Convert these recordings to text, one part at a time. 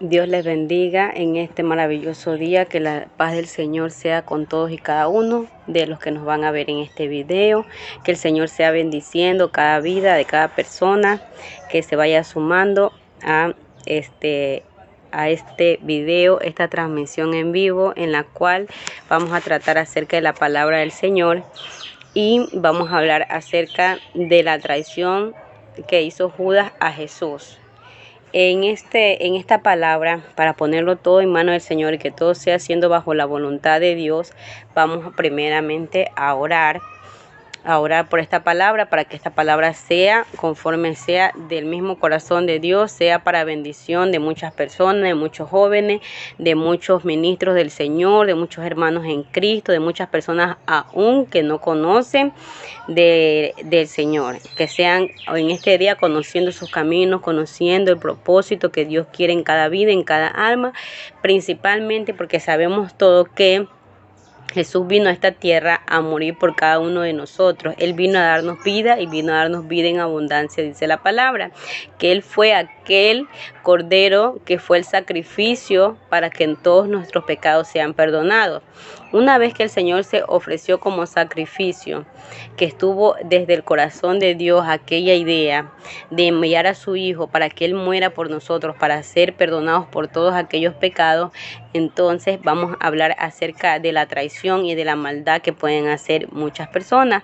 Dios les bendiga en este maravilloso día, que la paz del Señor sea con todos y cada uno de los que nos van a ver en este video, que el Señor sea bendiciendo cada vida de cada persona que se vaya sumando a este video, esta transmisión en vivo en la cual vamos a tratar acerca de la palabra del Señor y vamos a hablar acerca de la traición que hizo Judas a Jesús. En esta palabra, para ponerlo todo en manos del Señor y que todo sea siendo bajo la voluntad de Dios, vamos primeramente a orar por esta palabra, para que esta palabra sea conforme sea del mismo corazón de Dios, sea para bendición de muchas personas, de muchos jóvenes, de muchos ministros del Señor, de muchos hermanos en Cristo, de muchas personas aún que no conocen del Señor, que sean en este día conociendo sus caminos, conociendo el propósito que Dios quiere en cada vida, en cada alma, principalmente porque sabemos todo que Jesús vino a esta tierra a morir por cada uno de nosotros. Él vino a darnos vida y vino a darnos vida en abundancia, dice la palabra. Que Él fue aquel cordero que fue el sacrificio para que todos nuestros pecados sean perdonados. Una vez que el Señor se ofreció como sacrificio, que estuvo desde el corazón de Dios aquella idea de enviar a su Hijo para que Él muera por nosotros, para ser perdonados por todos aquellos pecados, entonces vamos a hablar acerca de la traición y de la maldad que pueden hacer muchas personas.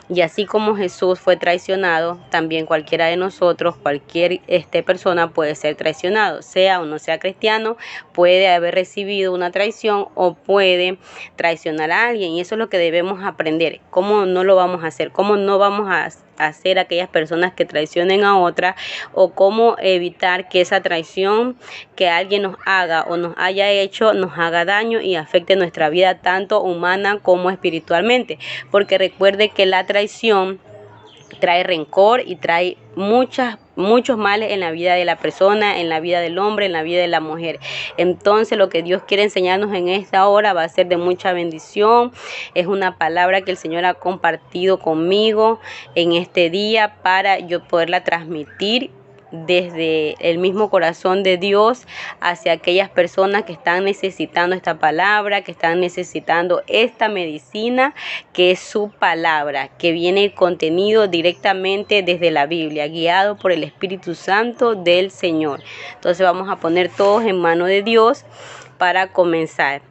Y así como Jesús fue traicionado, también cualquiera de nosotros, cualquier persona puede ser traicionado, sea o no sea cristiano, puede haber recibido una traición o puede traicionar a alguien. Y eso es lo que debemos aprender. ¿Cómo no lo vamos a hacer? ¿Cómo no vamos a hacer aquellas personas que traicionen a otras? O cómo evitar que esa traición que alguien nos haga o nos haya hecho nos haga daño y afecte nuestra vida tanto humana como espiritualmente. Porque recuerde que la traición trae rencor y trae muchos males en la vida de la persona, en la vida del hombre, en la vida de la mujer. Entonces lo que Dios quiere enseñarnos en esta hora va a ser de mucha bendición. Es una palabra que el Señor ha compartido conmigo en este día para yo poderla transmitir desde el mismo corazón de Dios hacia aquellas personas que están necesitando esta palabra, que están necesitando esta medicina que es su palabra, que viene contenido directamente desde la Biblia, guiado por el Espíritu Santo del Señor. Entonces vamos a poner todos en manos de Dios para comenzar.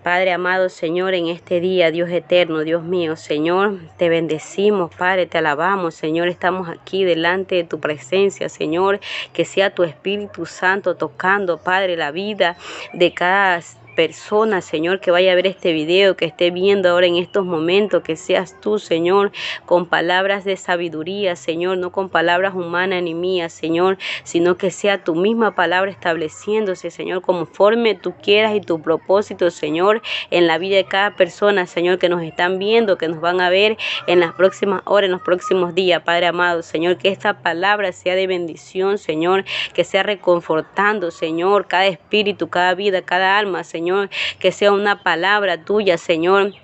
Padre amado, Señor, en este día, Dios eterno, Dios mío, Señor, te bendecimos, Padre, te alabamos, Señor, estamos aquí delante de tu presencia, Señor, que sea tu Espíritu Santo tocando, Padre, la vida de cada persona, Señor, que vaya a ver este video, que esté viendo ahora en estos momentos, que seas tú, Señor, con palabras de sabiduría, Señor, no con palabras humanas ni mías, Señor, sino que sea tu misma palabra estableciéndose, Señor, conforme tú quieras y tu propósito, Señor, en la vida de cada persona, Señor, que nos están viendo, que nos van a ver en las próximas horas, en los próximos días, Padre amado, Señor, que esta palabra sea de bendición, Señor, que sea reconfortando, Señor, cada espíritu, cada vida, cada alma, Señor, que sea una palabra tuya, Señor,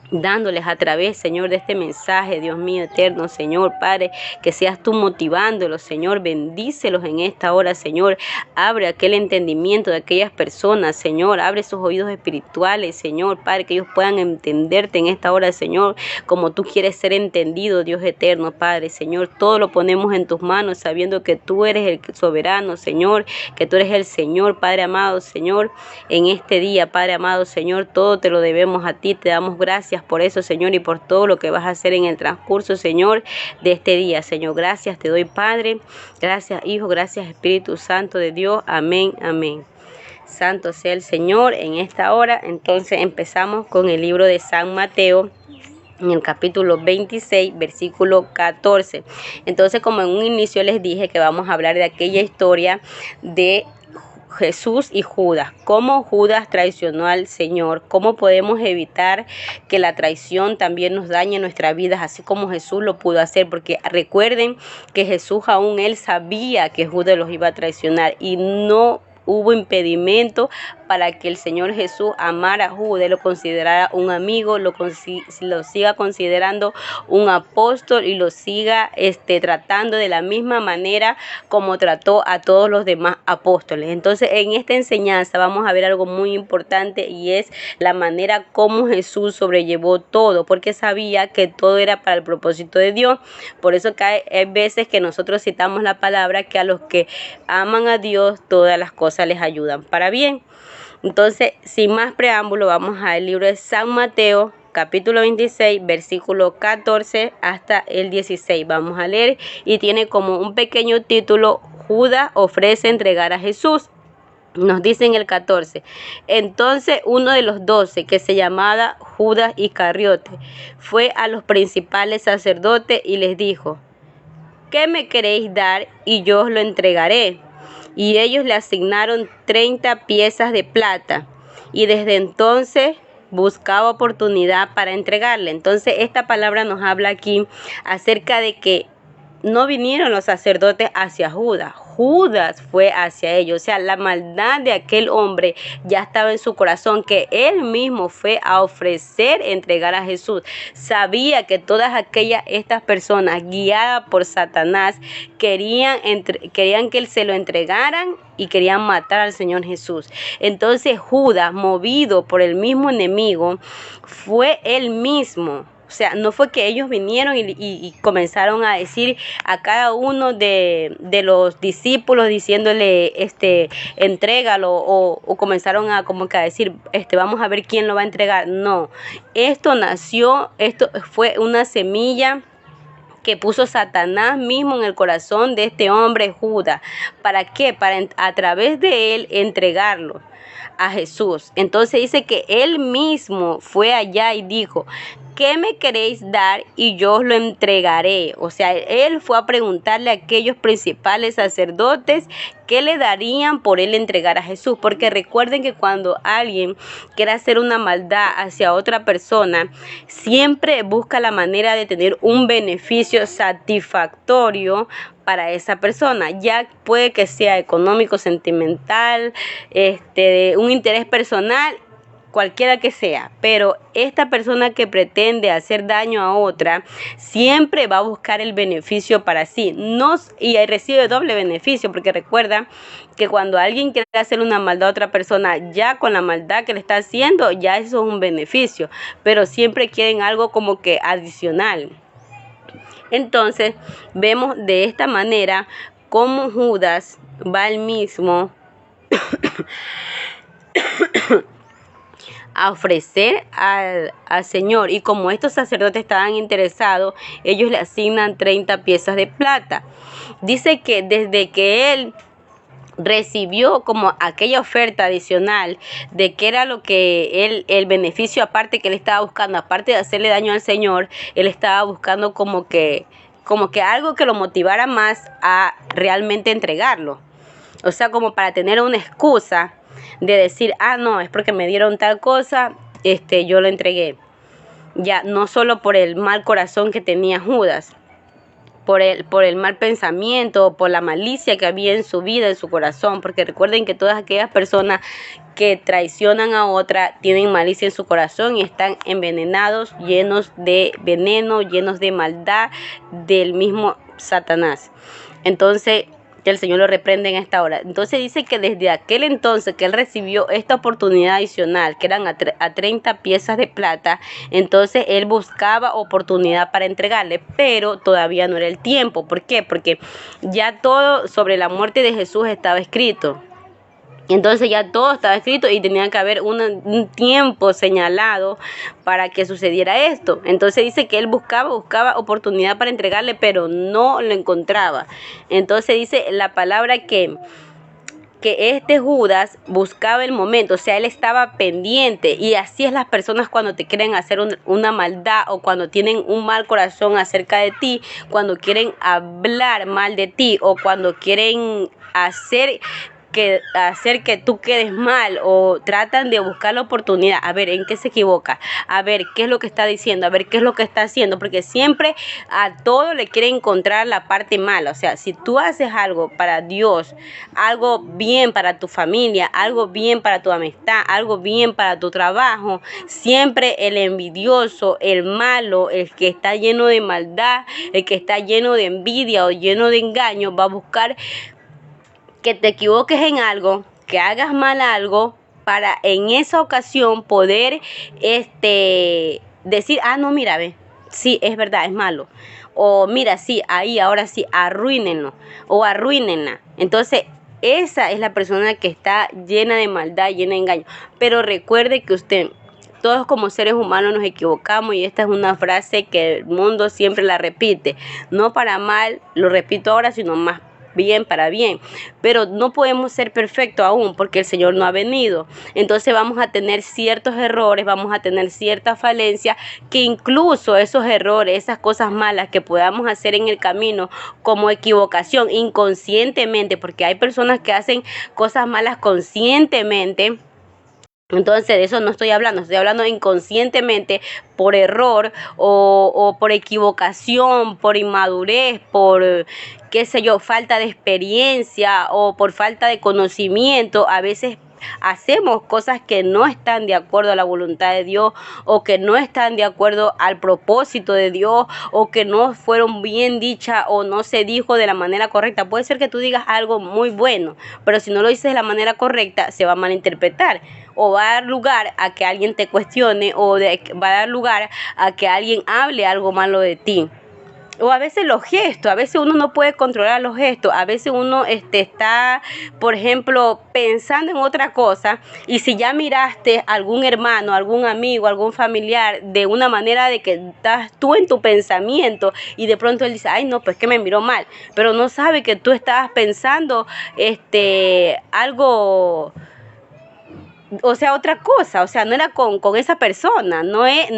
dándoles a través, Señor, de este mensaje, Dios mío eterno, Señor, Padre, que seas tú motivándolos, Señor, bendícelos en esta hora, Señor, abre aquel entendimiento de aquellas personas, Señor, abre sus oídos espirituales, Señor, Padre, que ellos puedan entenderte en esta hora, Señor, como tú quieres ser entendido, Dios eterno, Padre, Señor, todo lo ponemos en tus manos, sabiendo que tú eres el soberano, Señor, que tú eres el Señor, Padre amado, Señor, en este día, Padre amado, Señor, todo te lo debemos a ti, te damos gracias por eso, Señor, y por todo lo que vas a hacer en el transcurso, Señor, de este día, Señor. Gracias te doy, Padre. Gracias, Hijo. Gracias, Espíritu Santo de Dios. Amén, amén. Santo sea el Señor en esta hora. Entonces empezamos con el libro de San Mateo, en el capítulo 26, versículo 14. Entonces, como en un inicio les dije que vamos a hablar de aquella historia de Jesús y Judas, cómo Judas traicionó al Señor, cómo podemos evitar que la traición también nos dañe nuestras vidas, así como Jesús lo pudo hacer, porque recuerden que Jesús aún él sabía que Judas los iba a traicionar y no hubo impedimento para que el Señor Jesús amara a Judas, lo considerara un amigo, lo siga considerando un apóstol y lo siga tratando de la misma manera como trató a todos los demás apóstoles. Entonces, en esta enseñanza vamos a ver algo muy importante, y es la manera como Jesús sobrellevó todo, porque sabía que todo era para el propósito de Dios. Por eso que hay veces que nosotros citamos la palabra, que a los que aman a Dios todas las cosas les ayudan para bien. Entonces, sin más preámbulo, vamos al libro de San Mateo, capítulo 26, versículo 14 hasta el 16. Vamos a leer, y tiene como un pequeño título: Judas ofrece entregar a Jesús. Nos dice en el 14: entonces uno de los 12, que se llamaba Judas Iscariote, fue a los principales sacerdotes y les dijo: ¿qué me queréis dar y yo os lo entregaré? Y ellos le asignaron 30 piezas de plata, y desde entonces buscaba oportunidad para entregarle. Entonces, esta palabra nos habla aquí acerca de que no vinieron los sacerdotes hacia Judas, Judas fue hacia ellos. O sea, la maldad de aquel hombre ya estaba en su corazón, que él mismo fue a ofrecer entregar a Jesús. Sabía que todas estas personas guiadas por Satanás querían que él se lo entregaran y querían matar al Señor Jesús. Entonces Judas, movido por el mismo enemigo, fue él mismo. O sea, no fue que ellos vinieron y comenzaron a decir a cada uno de los discípulos, diciéndole, entrégalo, o comenzaron a como que a decir, vamos a ver quién lo va a entregar. No, esto fue una semilla que puso Satanás mismo en el corazón de este hombre Judas. ¿Para qué? Para a través de él entregarlo a Jesús. Entonces dice que él mismo fue allá y dijo: ¿qué me queréis dar y yo os lo entregaré? O sea, él fue a preguntarle a aquellos principales sacerdotes qué le darían por él entregar a Jesús. Porque recuerden que cuando alguien quiere hacer una maldad hacia otra persona, siempre busca la manera de tener un beneficio satisfactorio para esa persona, ya puede que sea económico, sentimental, un interés personal, cualquiera que sea. Pero esta persona que pretende hacer daño a otra siempre va a buscar el beneficio para sí, y recibe doble beneficio, porque recuerda que cuando alguien quiere hacer una maldad a otra persona, ya con la maldad que le está haciendo, ya eso es un beneficio, pero siempre quieren algo como que adicional. Entonces vemos de esta manera cómo Judas va él mismo a ofrecer al Señor, y como estos sacerdotes estaban interesados, ellos le asignan 30 piezas de plata. Dice que desde que él recibió como aquella oferta adicional de que era lo que el beneficio aparte que él estaba buscando, aparte de hacerle daño al Señor, él estaba buscando como que algo que lo motivara más a realmente entregarlo. O sea, como para tener una excusa de decir, no, es porque me dieron tal cosa, yo lo entregué. Ya, no solo por el mal corazón que tenía Judas, por el mal pensamiento, por la malicia que había en su vida, en su corazón, porque recuerden que todas aquellas personas que traicionan a otra tienen malicia en su corazón y están envenenados, llenos de veneno, llenos de maldad del mismo Satanás. Entonces, que el Señor lo reprende en esta hora. Entonces dice que desde aquel entonces que él recibió esta oportunidad adicional, que eran a 30 piezas de plata, entonces él buscaba oportunidad para entregarle, pero todavía no era el tiempo. ¿Por qué? Porque ya todo sobre la muerte de Jesús estaba escrito. Entonces ya todo estaba escrito y tenía que haber un tiempo señalado para que sucediera esto. Entonces dice que él buscaba oportunidad para entregarle, pero no lo encontraba. Entonces dice la palabra que Judas buscaba el momento, o sea, él estaba pendiente. Y así es las personas cuando te quieren hacer una maldad, o cuando tienen un mal corazón acerca de ti, cuando quieren hablar mal de ti, o cuando quieren hacer que hacer que tú quedes mal, o tratan de buscar la oportunidad, a ver en qué se equivoca, a ver qué es lo que está diciendo, a ver qué es lo que está haciendo, porque siempre a todo le quieren encontrar la parte mala. O sea, si tú haces algo para Dios, algo bien para tu familia, algo bien para tu amistad, algo bien para tu trabajo, siempre el envidioso, el malo, el que está lleno de maldad, el que está lleno de envidia o lleno de engaño, va a buscar que te equivoques en algo, que hagas mal algo, para en esa ocasión poder decir, no, mira, ve, sí, es verdad, es malo. O mira, sí, ahí, ahora sí, arruínenlo o arruínenla. Entonces, esa es la persona que está llena de maldad, llena de engaño. Pero recuerde que todos como seres humanos nos equivocamos, y esta es una frase que el mundo siempre la repite. No para mal, lo repito ahora, sino más bien para bien, pero no podemos ser perfectos aún, porque el Señor no ha venido. Entonces vamos a tener ciertos errores, vamos a tener ciertas falencias, que incluso esos errores, esas cosas malas que podamos hacer en el camino como equivocación inconscientemente, porque hay personas que hacen cosas malas conscientemente. Entonces de eso no estoy hablando inconscientemente, por error o por equivocación, por inmadurez, por qué sé yo, falta de experiencia o por falta de conocimiento. A veces hacemos cosas que no están de acuerdo a la voluntad de Dios, o que no están de acuerdo al propósito de Dios, o que no fueron bien dichas o no se dijo de la manera correcta. Puede ser que tú digas algo muy bueno, pero si no lo dices de la manera correcta, se va a malinterpretar, o va a dar lugar a que alguien te cuestione, va a dar lugar a que alguien hable algo malo de ti. O a veces los gestos, a veces uno no puede controlar los gestos, a veces uno está, por ejemplo, pensando en otra cosa, y si ya miraste a algún hermano, algún amigo, algún familiar de una manera de que estás tú en tu pensamiento, y de pronto él dice, ay no, pues que me miró mal, pero no sabe que tú estabas pensando algo, o sea, otra cosa. O sea, no era con esa persona, no era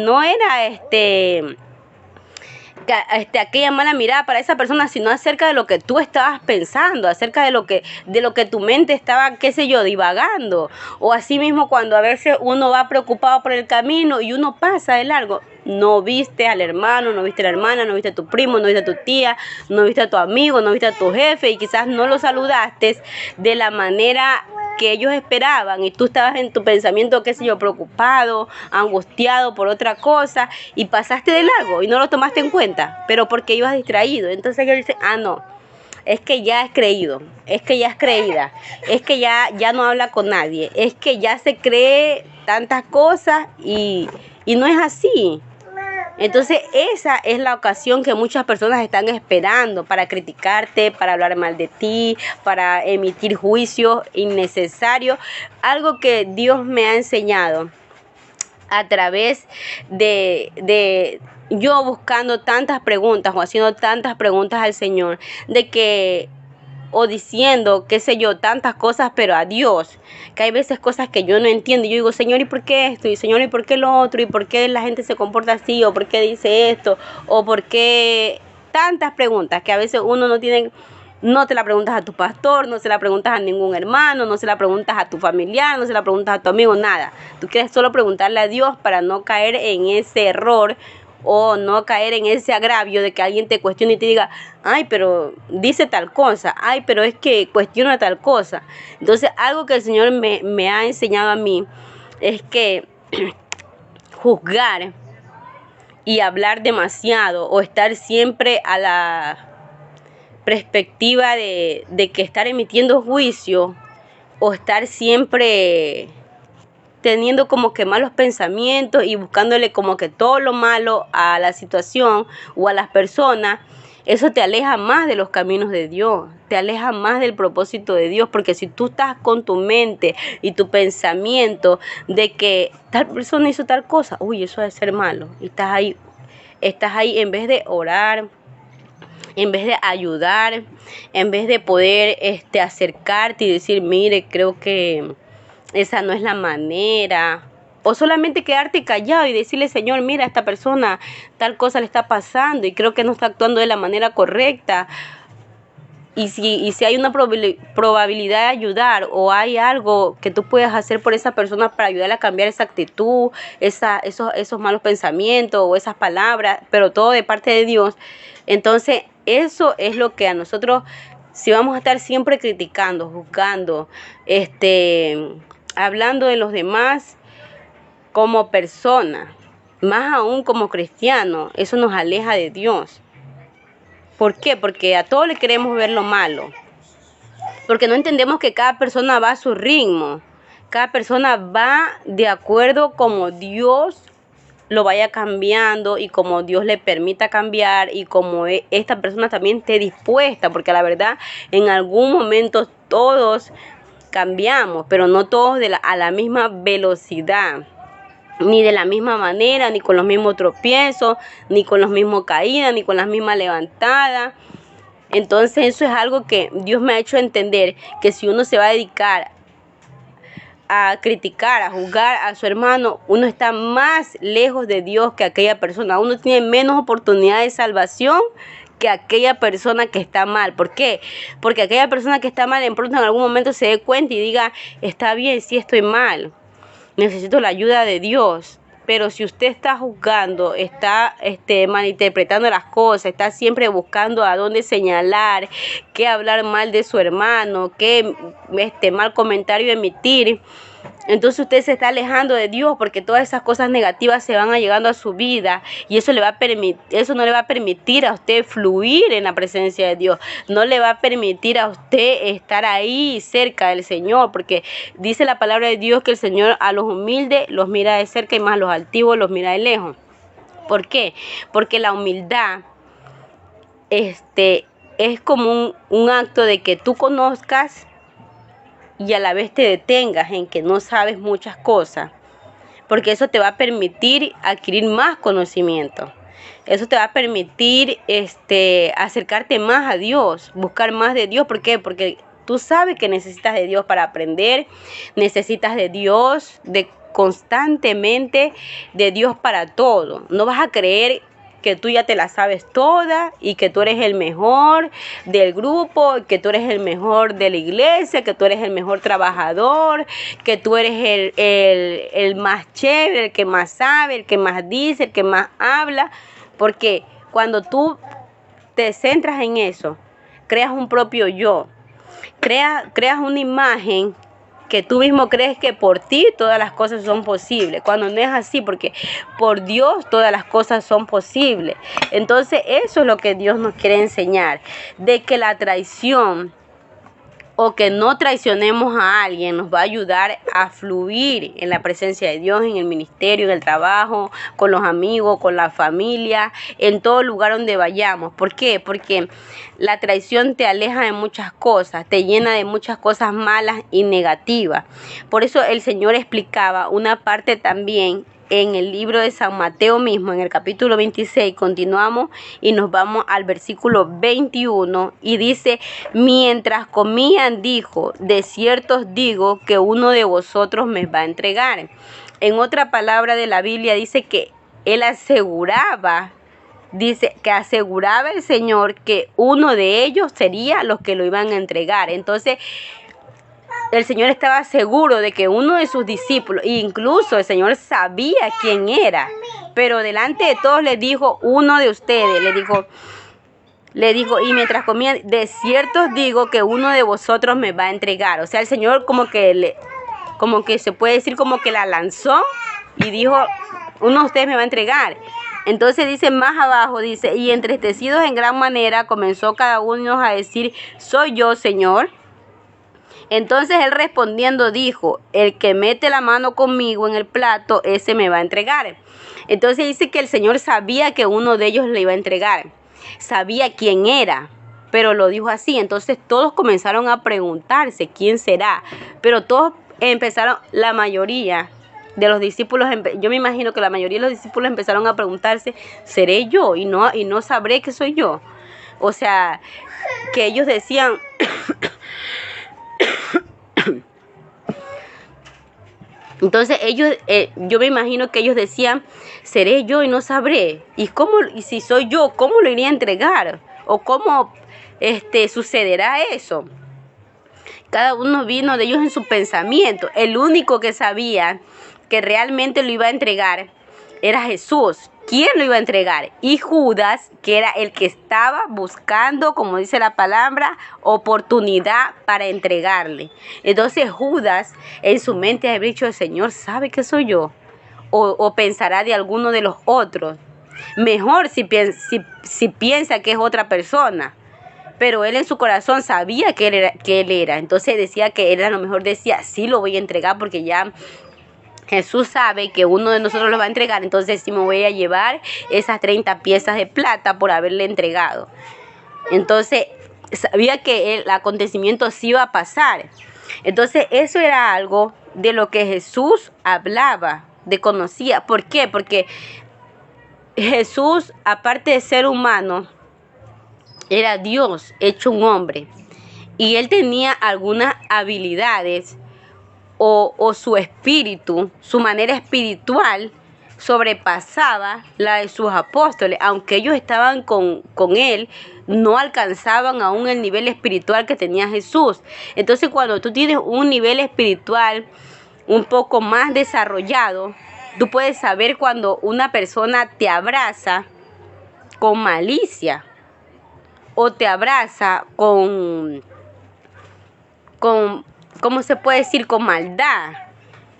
aquella mala mirada para esa persona, sino acerca de lo que tú estabas pensando, acerca de lo que tu mente estaba, qué sé yo, divagando. O así mismo, cuando a veces uno va preocupado por el camino y uno pasa de largo, no viste al hermano, no viste a la hermana, no viste a tu primo, no viste a tu tía, no viste a tu amigo, no viste a tu jefe, y quizás no lo saludaste de la manera que ellos esperaban, y tú estabas en tu pensamiento, qué sé yo, preocupado, angustiado por otra cosa, y pasaste de largo y no lo tomaste en cuenta, pero porque ibas distraído. Entonces ellos dicen, no, es que ya es creído, es que ya es creída, es que ya no habla con nadie, es que ya se cree tantas cosas, y no es así. Entonces esa es la ocasión que muchas personas están esperando para criticarte, para hablar mal de ti, para emitir juicios innecesarios. Algo que Dios me ha enseñado a través de yo buscando tantas preguntas o haciendo tantas preguntas al Señor, de que, o diciendo, qué sé yo, tantas cosas, pero a Dios, que hay veces cosas que yo no entiendo, y yo digo, Señor, ¿y por qué esto? Y Señor, ¿y por qué lo otro? ¿Y por qué la gente se comporta así? ¿O por qué dice esto? ¿O por qué? Tantas preguntas que a veces uno no te la preguntas a tu pastor, no se la preguntas a ningún hermano, no se la preguntas a tu familiar, no se la preguntas a tu amigo, nada. Tú quieres solo preguntarle a Dios para no caer en ese error, o no caer en ese agravio de que alguien te cuestione y te diga, ay, pero dice tal cosa, ay, pero es que cuestiona tal cosa. Entonces, algo que el Señor me ha enseñado a mí es que juzgar y hablar demasiado, o estar siempre a la perspectiva de que estar emitiendo juicio, o estar siempre teniendo como que malos pensamientos y buscándole como que todo lo malo a la situación o a las personas, eso te aleja más de los caminos de Dios, te aleja más del propósito de Dios, porque si tú estás con tu mente y tu pensamiento de que tal persona hizo tal cosa, uy, eso debe ser malo, y estás ahí en vez de orar, en vez de ayudar, en vez de poder acercarte y decir, mire, creo que esa no es la manera, o solamente quedarte callado y decirle, Señor, mira, a esta persona tal cosa le está pasando y creo que no está actuando de la manera correcta. si hay una probabilidad de ayudar o hay algo que tú puedas hacer por esa persona para ayudarle a cambiar esa actitud, esos malos pensamientos o esas palabras, pero todo de parte de Dios, entonces eso es lo que a nosotros, si vamos a estar siempre criticando, juzgando, hablando de los demás como personas, más aún como cristianos, eso nos aleja de Dios. ¿Por qué? Porque a todos le queremos ver lo malo. Porque no entendemos que cada persona va a su ritmo. Cada persona va de acuerdo como Dios lo vaya cambiando y como Dios le permita cambiar y como esta persona también esté dispuesta. Porque la verdad, en algún momento todos cambiamos, pero no todos a la misma velocidad, ni de la misma manera, ni con los mismos tropiezos, ni con los mismos caídas, ni con las mismas levantadas. Entonces eso es algo que Dios me ha hecho entender, que si uno se va a dedicar a criticar, a juzgar a su hermano, uno está más lejos de Dios que aquella persona. Uno tiene menos oportunidad de salvación que aquella persona que está mal. ¿Por qué? Porque aquella persona que está mal en pronto en algún momento se dé cuenta y diga, está bien, sí estoy mal, necesito la ayuda de Dios. Pero si usted está juzgando, está malinterpretando las cosas, está siempre buscando a dónde señalar, qué hablar mal de su hermano, qué mal comentario emitir, entonces usted se está alejando de Dios, porque todas esas cosas negativas se van llegando a su vida y eso no le va a permitir a usted fluir en la presencia de Dios, no le va a permitir a usted estar ahí cerca del Señor, porque dice la palabra de Dios que el Señor a los humildes los mira de cerca y más a los altivos los mira de lejos. ¿Por qué? Porque la humildad es como un acto de que tú conozcas y a la vez te detengas en que no sabes muchas cosas, porque eso te va a permitir adquirir más conocimiento. Eso te va a permitir acercarte más a Dios, buscar más de Dios. ¿Por qué? Porque tú sabes que necesitas de Dios para aprender, necesitas de Dios constantemente, de Dios para todo. No vas a creer que tú ya te la sabes toda y que tú eres el mejor del grupo, que tú eres el mejor de la iglesia, que tú eres el mejor trabajador, que tú eres el más chévere, el que más sabe, el que más dice, el que más habla. Porque cuando tú te centras en eso, creas un propio yo, creas una imagen que tú mismo crees que por ti todas las cosas son posibles, cuando no es así, porque por Dios todas las cosas son posibles. Entonces eso es lo que Dios nos quiere enseñar, de que la traición o que no traicionemos a alguien nos va a ayudar a fluir en la presencia de Dios, en el ministerio, en el trabajo, con los amigos, con la familia, en todo lugar donde vayamos. ¿Por qué? Porque la traición te aleja de muchas cosas, te llena de muchas cosas malas y negativas. Por eso el Señor explicaba una parte también en el libro de San Mateo mismo, en el capítulo 26, continuamos y nos vamos al versículo 21 y dice, mientras comían dijo, de cierto os digo que uno de vosotros me va a entregar. En otra palabra de la Biblia dice que él aseguraba, dice que aseguraba el Señor que uno de ellos sería los que lo iban a entregar. Entonces, el Señor estaba seguro de que uno de sus discípulos, incluso el Señor sabía quién era, pero delante de todos le dijo, uno de ustedes, le dijo, y mientras comía, de cierto os digo que uno de vosotros me va a entregar. O sea, el Señor como que se puede decir como que la lanzó y dijo, uno de ustedes me va a entregar. Entonces dice más abajo, dice, y entristecidos en gran manera comenzó cada uno a decir, soy yo, Señor. Entonces él respondiendo dijo, el que mete la mano conmigo en el plato, ese me va a entregar. Entonces dice que el Señor sabía que uno de ellos le iba a entregar. Sabía quién era, pero lo dijo así. Entonces todos comenzaron a preguntarse quién será. Pero todos empezaron, la mayoría de los discípulos, yo me imagino que la mayoría de los discípulos empezaron a preguntarse, ¿seré yo? Y no sabré que soy yo. O sea, que ellos decían... Entonces ellos, yo me imagino que ellos decían, seré yo y no sabré. Y si soy yo, ¿cómo lo iría a entregar? O cómo sucederá eso. Cada uno vino de ellos en su pensamiento. El único que sabía que realmente lo iba a entregar era Jesús. ¿Quién lo iba a entregar? Y Judas, que era el que estaba buscando, como dice la palabra, oportunidad para entregarle. Entonces Judas en su mente ha dicho: el Señor sabe que soy yo. O pensará de alguno de los otros. Mejor si piensa que es otra persona. Pero él en su corazón sabía que él era. Entonces decía que él a lo mejor decía: sí, lo voy a entregar porque ya Jesús sabe que uno de nosotros lo va a entregar. Entonces sí me voy a llevar esas 30 piezas de plata por haberle entregado. Entonces sabía que el acontecimiento sí iba a pasar. Entonces eso era algo de lo que Jesús hablaba, conocía. ¿Por qué? Porque Jesús, aparte de ser humano, era Dios hecho un hombre. Y él tenía algunas habilidades o su espíritu, su manera espiritual sobrepasaba la de sus apóstoles. Aunque ellos estaban con él, no alcanzaban aún el nivel espiritual que tenía Jesús. Entonces cuando tú tienes un nivel espiritual un poco más desarrollado, tú puedes saber cuando una persona te abraza con malicia o te abraza con ¿cómo se puede decir? Con maldad,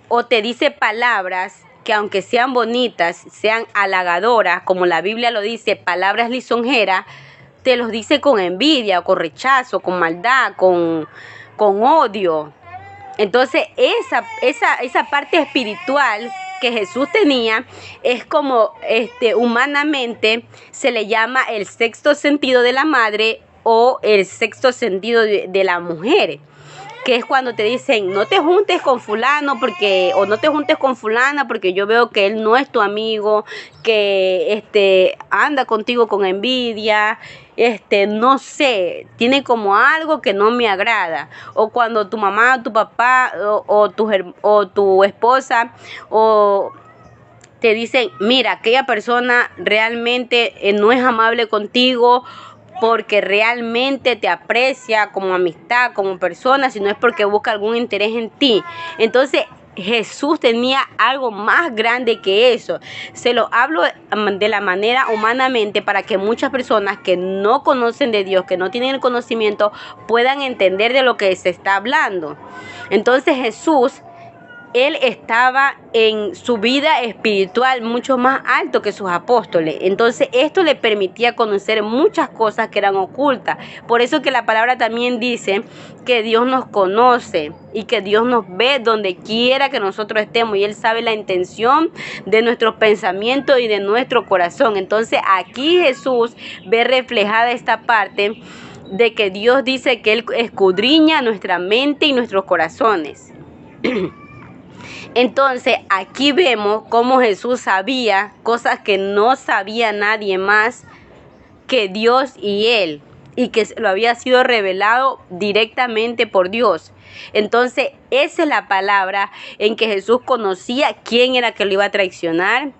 o te dice palabras que aunque sean bonitas, sean halagadoras, como la Biblia lo dice, palabras lisonjeras, te los dice con envidia, con rechazo, con maldad, con odio. Entonces esa parte espiritual que Jesús tenía es como humanamente se le llama el sexto sentido de la madre o el sexto sentido de la mujer, que es cuando te dicen: no te juntes con fulano o no te juntes con fulana porque yo veo que él no es tu amigo, que anda contigo con envidia, no sé, tiene como algo que no me agrada. O cuando tu mamá, tu papá o tu esposa te dicen: mira, aquella persona realmente no es amable contigo porque realmente te aprecia como amistad, como persona, sino es porque busca algún interés en ti. Entonces Jesús tenía algo más grande que eso. Se lo hablo de la manera humanamente para que muchas personas que no conocen de Dios, que no tienen el conocimiento, puedan entender de lo que se está hablando. Entonces Jesús, él estaba en su vida espiritual mucho más alto que sus apóstoles. Entonces esto le permitía conocer muchas cosas que eran ocultas. Por eso que la palabra también dice que Dios nos conoce y que Dios nos ve donde quiera que nosotros estemos. Y Él sabe la intención de nuestros pensamientos y de nuestro corazón. Entonces aquí Jesús ve reflejada esta parte de que Dios dice que Él escudriña nuestra mente y nuestros corazones. Entonces aquí vemos cómo Jesús sabía cosas que no sabía nadie más que Dios y Él, y que lo había sido revelado directamente por Dios. Entonces esa es la palabra en que Jesús conocía quién era que lo iba a traicionar,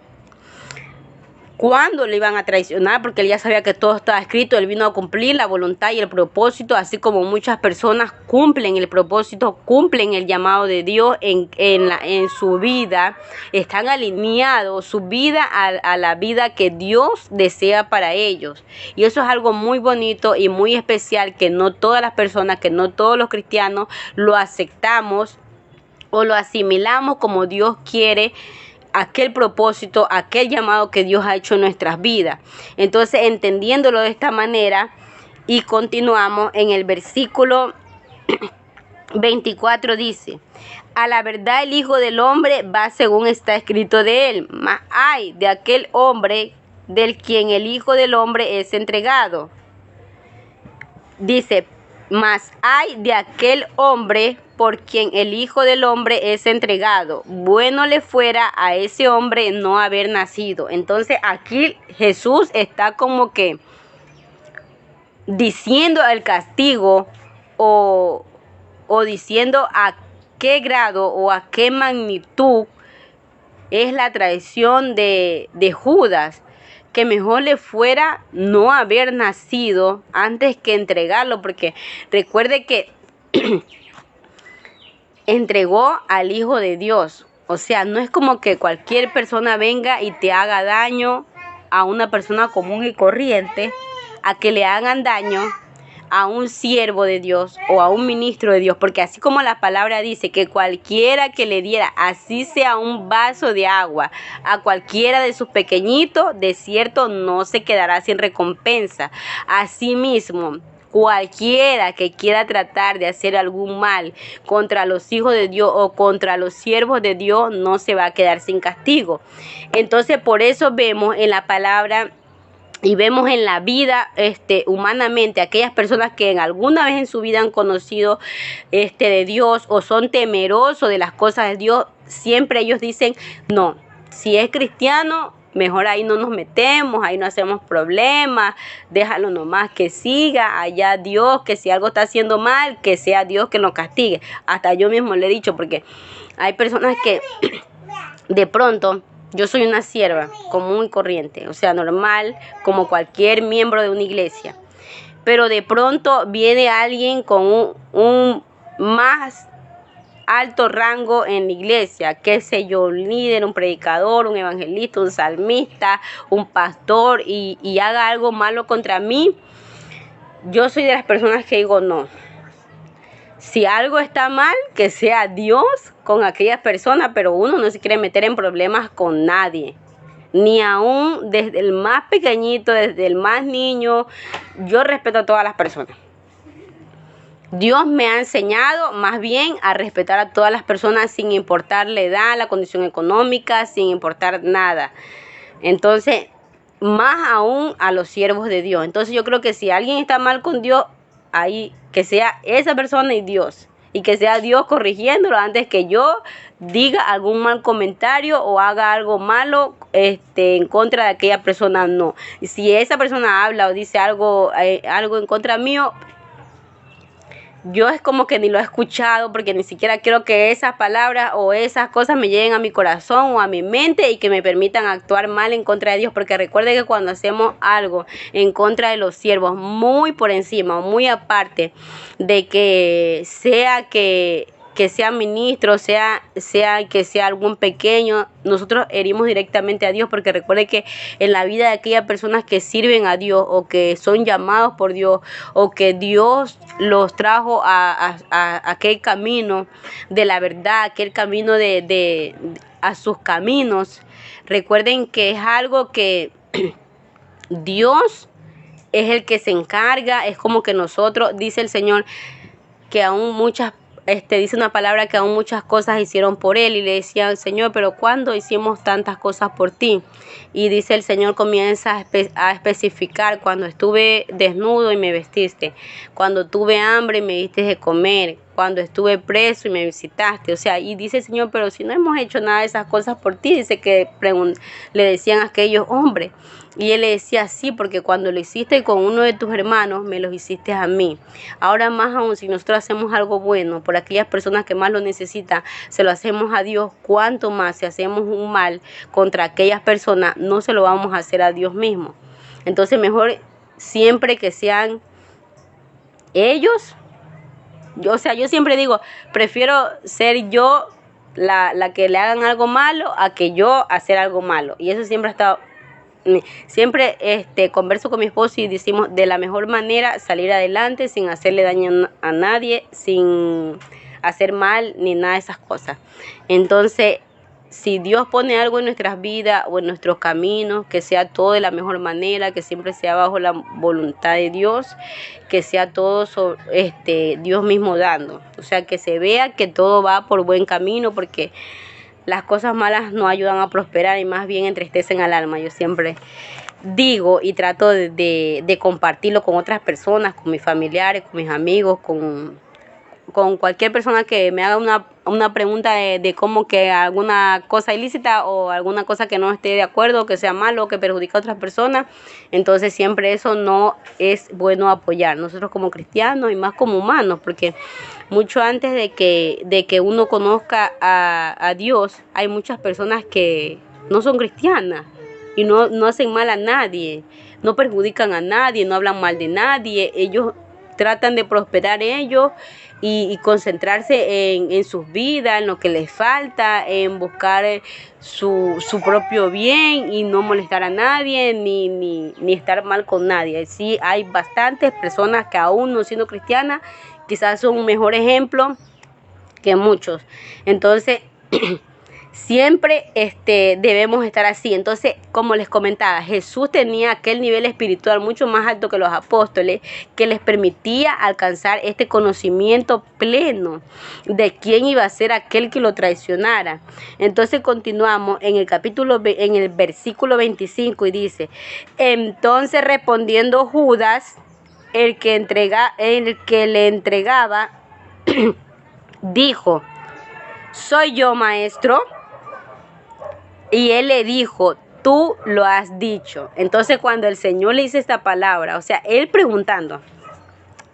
cuándo le iban a traicionar, porque él ya sabía que todo estaba escrito. Él vino a cumplir la voluntad y el propósito, así como muchas personas cumplen el propósito, cumplen el llamado de Dios en su vida, están alineados su vida a la vida que Dios desea para ellos. Y eso es algo muy bonito y muy especial, que no todas las personas, que no todos los cristianos lo aceptamos o lo asimilamos como Dios quiere aquel propósito, aquel llamado que Dios ha hecho en nuestras vidas. Entonces, entendiéndolo de esta manera, y continuamos en el versículo 24, dice: a la verdad el Hijo del Hombre va según está escrito de él, mas ay de aquel hombre del quien el Hijo del Hombre es entregado. Dice: mas ay de aquel hombre por quien el Hijo del Hombre es entregado. Bueno le fuera a ese hombre no haber nacido. Entonces aquí Jesús está como que diciendo el castigo o diciendo a qué grado o a qué magnitud es la traición de Judas, que mejor le fuera no haber nacido antes que entregarlo, porque recuerde que entregó al Hijo de Dios. O sea, no es como que cualquier persona venga y te haga daño a una persona común y corriente, a que le hagan daño a un siervo de Dios o a un ministro de Dios, porque así como la palabra dice que cualquiera que le diera, así sea un vaso de agua, a cualquiera de sus pequeñitos, de cierto no se quedará sin recompensa. Asimismo, cualquiera que quiera tratar de hacer algún mal contra los hijos de Dios o contra los siervos de Dios no se va a quedar sin castigo. Entonces, por eso vemos en la palabra y vemos en la vida humanamente aquellas personas que en alguna vez en su vida han conocido de Dios o son temerosos de las cosas de Dios, siempre ellos dicen, no, si es cristiano, mejor ahí no nos metemos, ahí no hacemos problemas, déjalo nomás que siga, allá Dios, que si algo está haciendo mal, que sea Dios que nos castigue. Hasta yo mismo le he dicho, porque hay personas que de pronto, yo soy una sierva común y corriente, o sea, normal, como cualquier miembro de una iglesia. Pero de pronto viene alguien con un más alto rango en la iglesia, qué sé yo, un líder, un predicador, un evangelista, un salmista, un pastor, y haga algo malo contra mí. Yo soy de las personas que digo, no. Si algo está mal, que sea Dios con aquellas personas, pero uno no se quiere meter en problemas con nadie. Ni aún desde el más pequeñito, desde el más niño. Yo respeto a todas las personas. Dios me ha enseñado más bien a respetar a todas las personas sin importar la edad, la condición económica, sin importar nada. Entonces, más aún a los siervos de Dios. Entonces yo creo que si alguien está mal con Dios, ahí que sea esa persona y Dios, y que sea Dios corrigiéndolo antes que yo diga algún mal comentario o haga algo malo en contra de aquella persona. No, y si esa persona habla o dice algo en contra mío, yo es como que ni lo he escuchado, porque ni siquiera quiero que esas palabras o esas cosas me lleguen a mi corazón o a mi mente y que me permitan actuar mal en contra de Dios. Porque recuerde que cuando hacemos algo en contra de los siervos, muy por encima o muy aparte de que sea ministro, sea que sea algún pequeño, nosotros herimos directamente a Dios, porque recuerde que en la vida de aquellas personas que sirven a Dios o que son llamados por Dios o que Dios los trajo a aquel camino de la verdad, aquel camino a sus caminos, recuerden que es algo que Dios es el que se encarga. Es como que nosotros, dice el Señor, que aún dice una palabra que aún muchas cosas hicieron por él, y le decían, Señor, pero ¿cuándo hicimos tantas cosas por ti? Y dice el Señor, comienza a especificar: cuando estuve desnudo y me vestiste, cuando tuve hambre y me diste de comer, cuando estuve preso y me visitaste. O sea, y dice el Señor, pero si no hemos hecho nada de esas cosas por ti, dice que le decían a aquellos hombres. Y él le decía, sí, porque cuando lo hiciste con uno de tus hermanos, me los hiciste a mí. Ahora más aún, si nosotros hacemos algo bueno por aquellas personas que más lo necesitan, se lo hacemos a Dios, cuánto más si hacemos un mal contra aquellas personas, no se lo vamos a hacer a Dios mismo. Entonces mejor siempre que sean ellos. Yo siempre digo, prefiero ser yo la que le hagan algo malo a que yo hacer algo malo. Y eso siempre ha estado. Siempre converso con mi esposo y decimos de la mejor manera salir adelante sin hacerle daño a nadie, sin hacer mal ni nada de esas cosas. Entonces, si Dios pone algo en nuestras vidas o en nuestros caminos, que sea todo de la mejor manera, que siempre sea bajo la voluntad de Dios, que sea todo Dios mismo dando. O sea, que se vea que todo va por buen camino, porque las cosas malas no ayudan a prosperar y más bien entristecen al alma. Yo siempre digo y trato de compartirlo con otras personas, con mis familiares, con mis amigos, con cualquier persona que me haga una pregunta de cómo que alguna cosa ilícita o alguna cosa que no esté de acuerdo, que sea malo, que perjudica a otras personas. Entonces siempre eso no es bueno apoyar. Nosotros como cristianos y más como humanos, porque mucho antes de que uno conozca a Dios, hay muchas personas que no son cristianas. y no hacen mal a nadie, no perjudican a nadie, no hablan mal de nadie. Ellos tratan de prosperar ellos y concentrarse en sus vidas, en lo que les falta, en buscar su propio bien y no molestar a nadie ni estar mal con nadie. Sí, hay bastantes personas que aún no siendo cristianas quizás son un mejor ejemplo que muchos. Entonces siempre debemos estar así. Entonces, como les comentaba, Jesús tenía aquel nivel espiritual mucho más alto que los apóstoles, que les permitía alcanzar este conocimiento pleno de quién iba a ser aquel que lo traicionara. Entonces continuamos en el versículo 25 y dice: entonces respondiendo Judas, el que le entregaba, dijo: ¿soy yo, maestro? Y él le dijo: tú lo has dicho. Entonces cuando el Señor le dice esta palabra, o sea, él preguntando,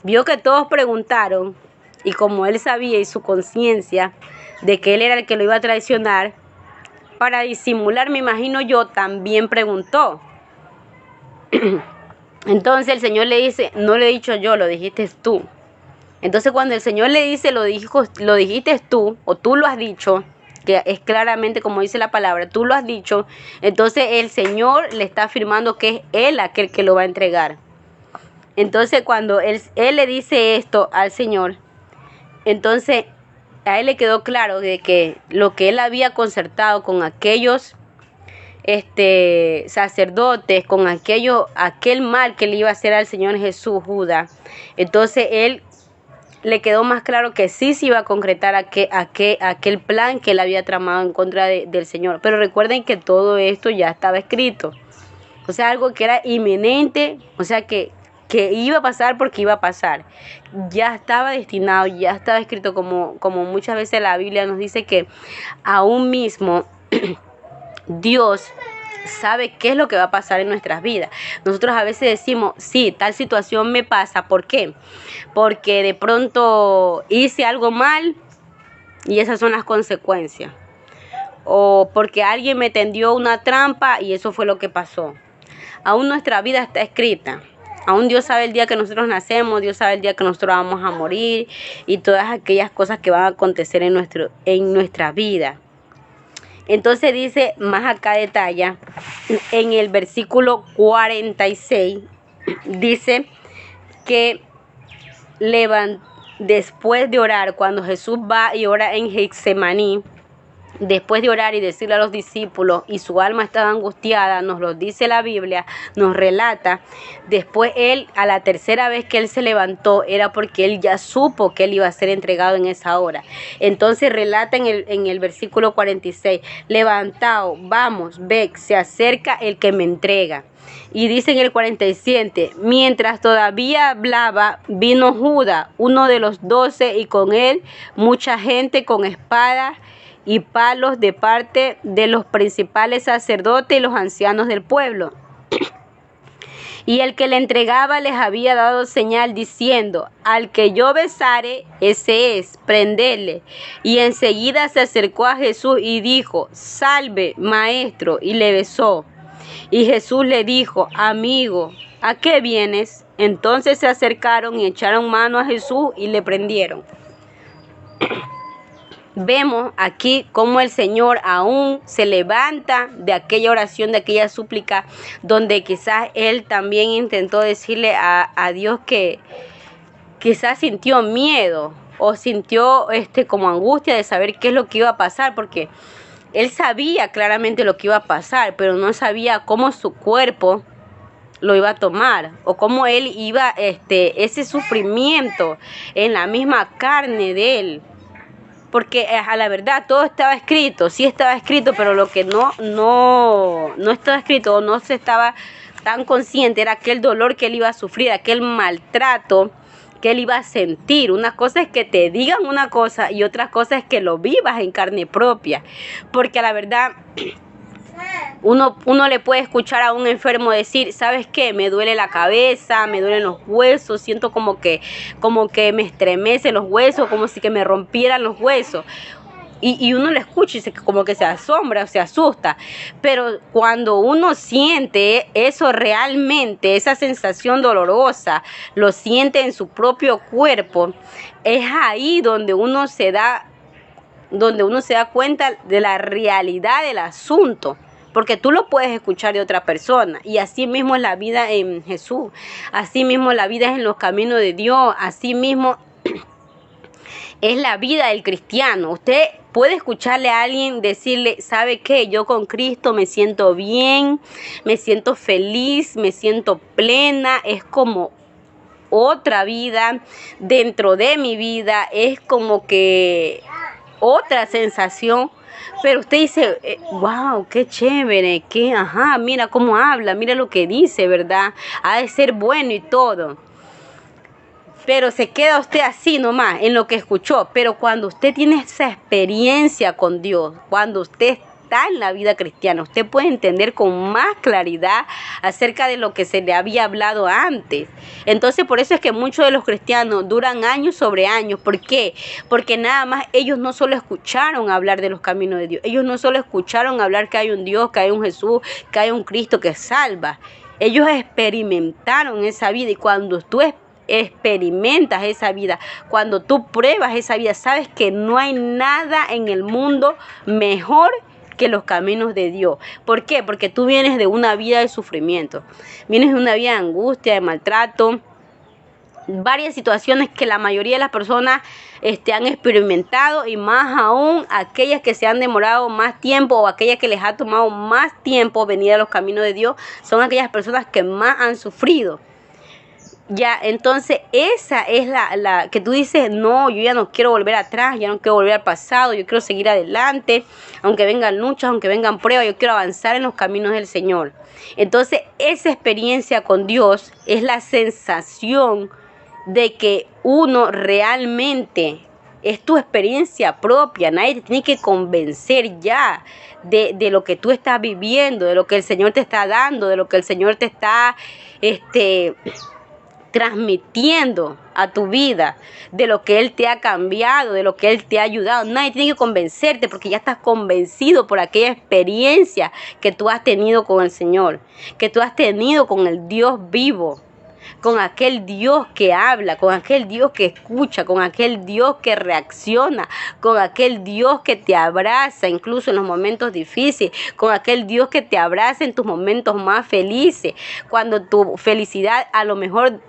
vio que todos preguntaron, y como él sabía y su conciencia de que él era el que lo iba a traicionar, para disimular, me imagino yo, también preguntó. Entonces el Señor le dice: no lo he dicho yo, lo dijiste tú. Entonces cuando el Señor le dice: lo dijiste tú, o tú lo has dicho, que es claramente como dice la palabra, tú lo has dicho, entonces el Señor le está afirmando que es Él aquel que lo va a entregar. Entonces cuando él le dice esto al Señor, entonces a él le quedó claro de que lo que él había concertado con aquellos sacerdotes, con aquel mal que le iba a hacer al Señor Jesús, Judas, entonces él le quedó más claro que sí se iba a concretar aquel plan que él había tramado en contra del Señor. Pero recuerden que todo esto ya estaba escrito. O sea, algo que era inminente, o sea, que iba a pasar porque iba a pasar. Ya estaba destinado, ya estaba escrito, como muchas veces la Biblia nos dice que aún mismo Dios sabe qué es lo que va a pasar en nuestras vidas. Nosotros a veces decimos: sí, tal situación me pasa. ¿Por qué? Porque de pronto hice algo mal y esas son las consecuencias. O porque alguien me tendió una trampa y eso fue lo que pasó. Aún nuestra vida está escrita. Aún Dios sabe el día que nosotros nacemos, Dios sabe el día que nosotros vamos a morir y todas aquellas cosas que van a acontecer en nuestra vida. Entonces dice, más acá detalla, en el versículo 46, dice que después de orar, cuando Jesús va y ora en Getsemaní, después de orar y decirle a los discípulos, y su alma estaba angustiada, nos lo dice la Biblia, nos relata, después él, a la tercera vez que él se levantó, era porque él ya supo que él iba a ser entregado en esa hora. Entonces relata en el versículo 46, levantaos, vamos, ve, se acerca el que me entrega. Y dice en el 47, mientras todavía hablaba, vino Judas, uno de los 12, y con él mucha gente con espadas y palos de parte de los principales sacerdotes y los ancianos del pueblo. Y el que le entregaba les había dado señal diciendo: al que yo besare, ese es, prendele. Y enseguida se acercó a Jesús y dijo: salve, maestro, y le besó. Y Jesús le dijo: amigo, ¿a qué vienes? Entonces se acercaron y echaron mano a Jesús y le prendieron. Vemos aquí cómo el Señor aún se levanta de aquella oración, de aquella súplica, donde quizás Él también intentó decirle a Dios que quizás sintió miedo o sintió como angustia de saber qué es lo que iba a pasar, porque Él sabía claramente lo que iba a pasar, pero no sabía cómo su cuerpo lo iba a tomar o cómo Él iba, ese sufrimiento en la misma carne de Él. Porque a la verdad todo estaba escrito, sí estaba escrito, pero lo que no estaba escrito o no se estaba tan consciente era aquel dolor que él iba a sufrir, aquel maltrato que él iba a sentir. Una cosa es que te digan una cosa y otra cosa es que lo vivas en carne propia. Porque a la verdad uno le puede escuchar a un enfermo decir: ¿sabes qué? Me duele la cabeza, me duelen los huesos, siento como que me estremecen los huesos, como si que me rompieran los huesos. y uno lo escucha y como que se asombra o se asusta, pero cuando uno siente eso realmente, esa sensación dolorosa, lo siente en su propio cuerpo, es ahí donde uno se da cuenta de la realidad del asunto. Porque tú lo puedes escuchar de otra persona. Y así mismo es la vida en Jesús. Así mismo la vida es en los caminos de Dios. Así mismo es la vida del cristiano. Usted puede escucharle a alguien decirle, ¿sabe qué? Yo con Cristo me siento bien, me siento feliz, me siento plena. Es como otra vida dentro de mi vida. Es como que otra sensación. Pero usted dice, wow, qué chévere, mira cómo habla, mira lo que dice, ¿verdad? Ha de ser bueno y todo. Pero se queda usted así nomás, en lo que escuchó. Pero cuando usted tiene esa experiencia con Dios, cuando usted está en la vida cristiana, usted puede entender con más claridad acerca de lo que se le había hablado antes. Entonces, por eso es que muchos de los cristianos duran años sobre años. ¿Por qué? Porque nada más ellos no solo escucharon hablar de los caminos de Dios, ellos no solo escucharon hablar que hay un Dios, que hay un Jesús, que hay un Cristo que salva. Ellos experimentaron esa vida, y cuando tú experimentas esa vida, cuando tú pruebas esa vida, sabes que no hay nada en el mundo mejor que los caminos de Dios. ¿Por qué? Porque tú vienes de una vida de sufrimiento, vienes de una vida de angustia, de maltrato, varias situaciones que la mayoría de las personas han experimentado, y más aún aquellas que se han demorado más tiempo o aquellas que les ha tomado más tiempo venir a los caminos de Dios, son aquellas personas que más han sufrido. Ya, entonces esa es la que tú dices, no, yo ya no quiero volver atrás, ya no quiero volver al pasado, yo quiero seguir adelante, aunque vengan luchas, aunque vengan pruebas, yo quiero avanzar en los caminos del Señor. Entonces esa experiencia con Dios es la sensación de que uno realmente es tu experiencia propia. Nadie te tiene que convencer ya de lo que tú estás viviendo, de lo que el Señor te está dando, de lo que el Señor te está transmitiendo a tu vida, de lo que Él te ha cambiado, de lo que Él te ha ayudado. Nadie tiene que convencerte, porque ya estás convencido por aquella experiencia que tú has tenido con el Señor, que tú has tenido con el Dios vivo, con aquel Dios que habla, con aquel Dios que escucha, con aquel Dios que reacciona, con aquel Dios que te abraza incluso en los momentos difíciles, con aquel Dios que te abraza en tus momentos más felices, cuando tu felicidad a lo mejor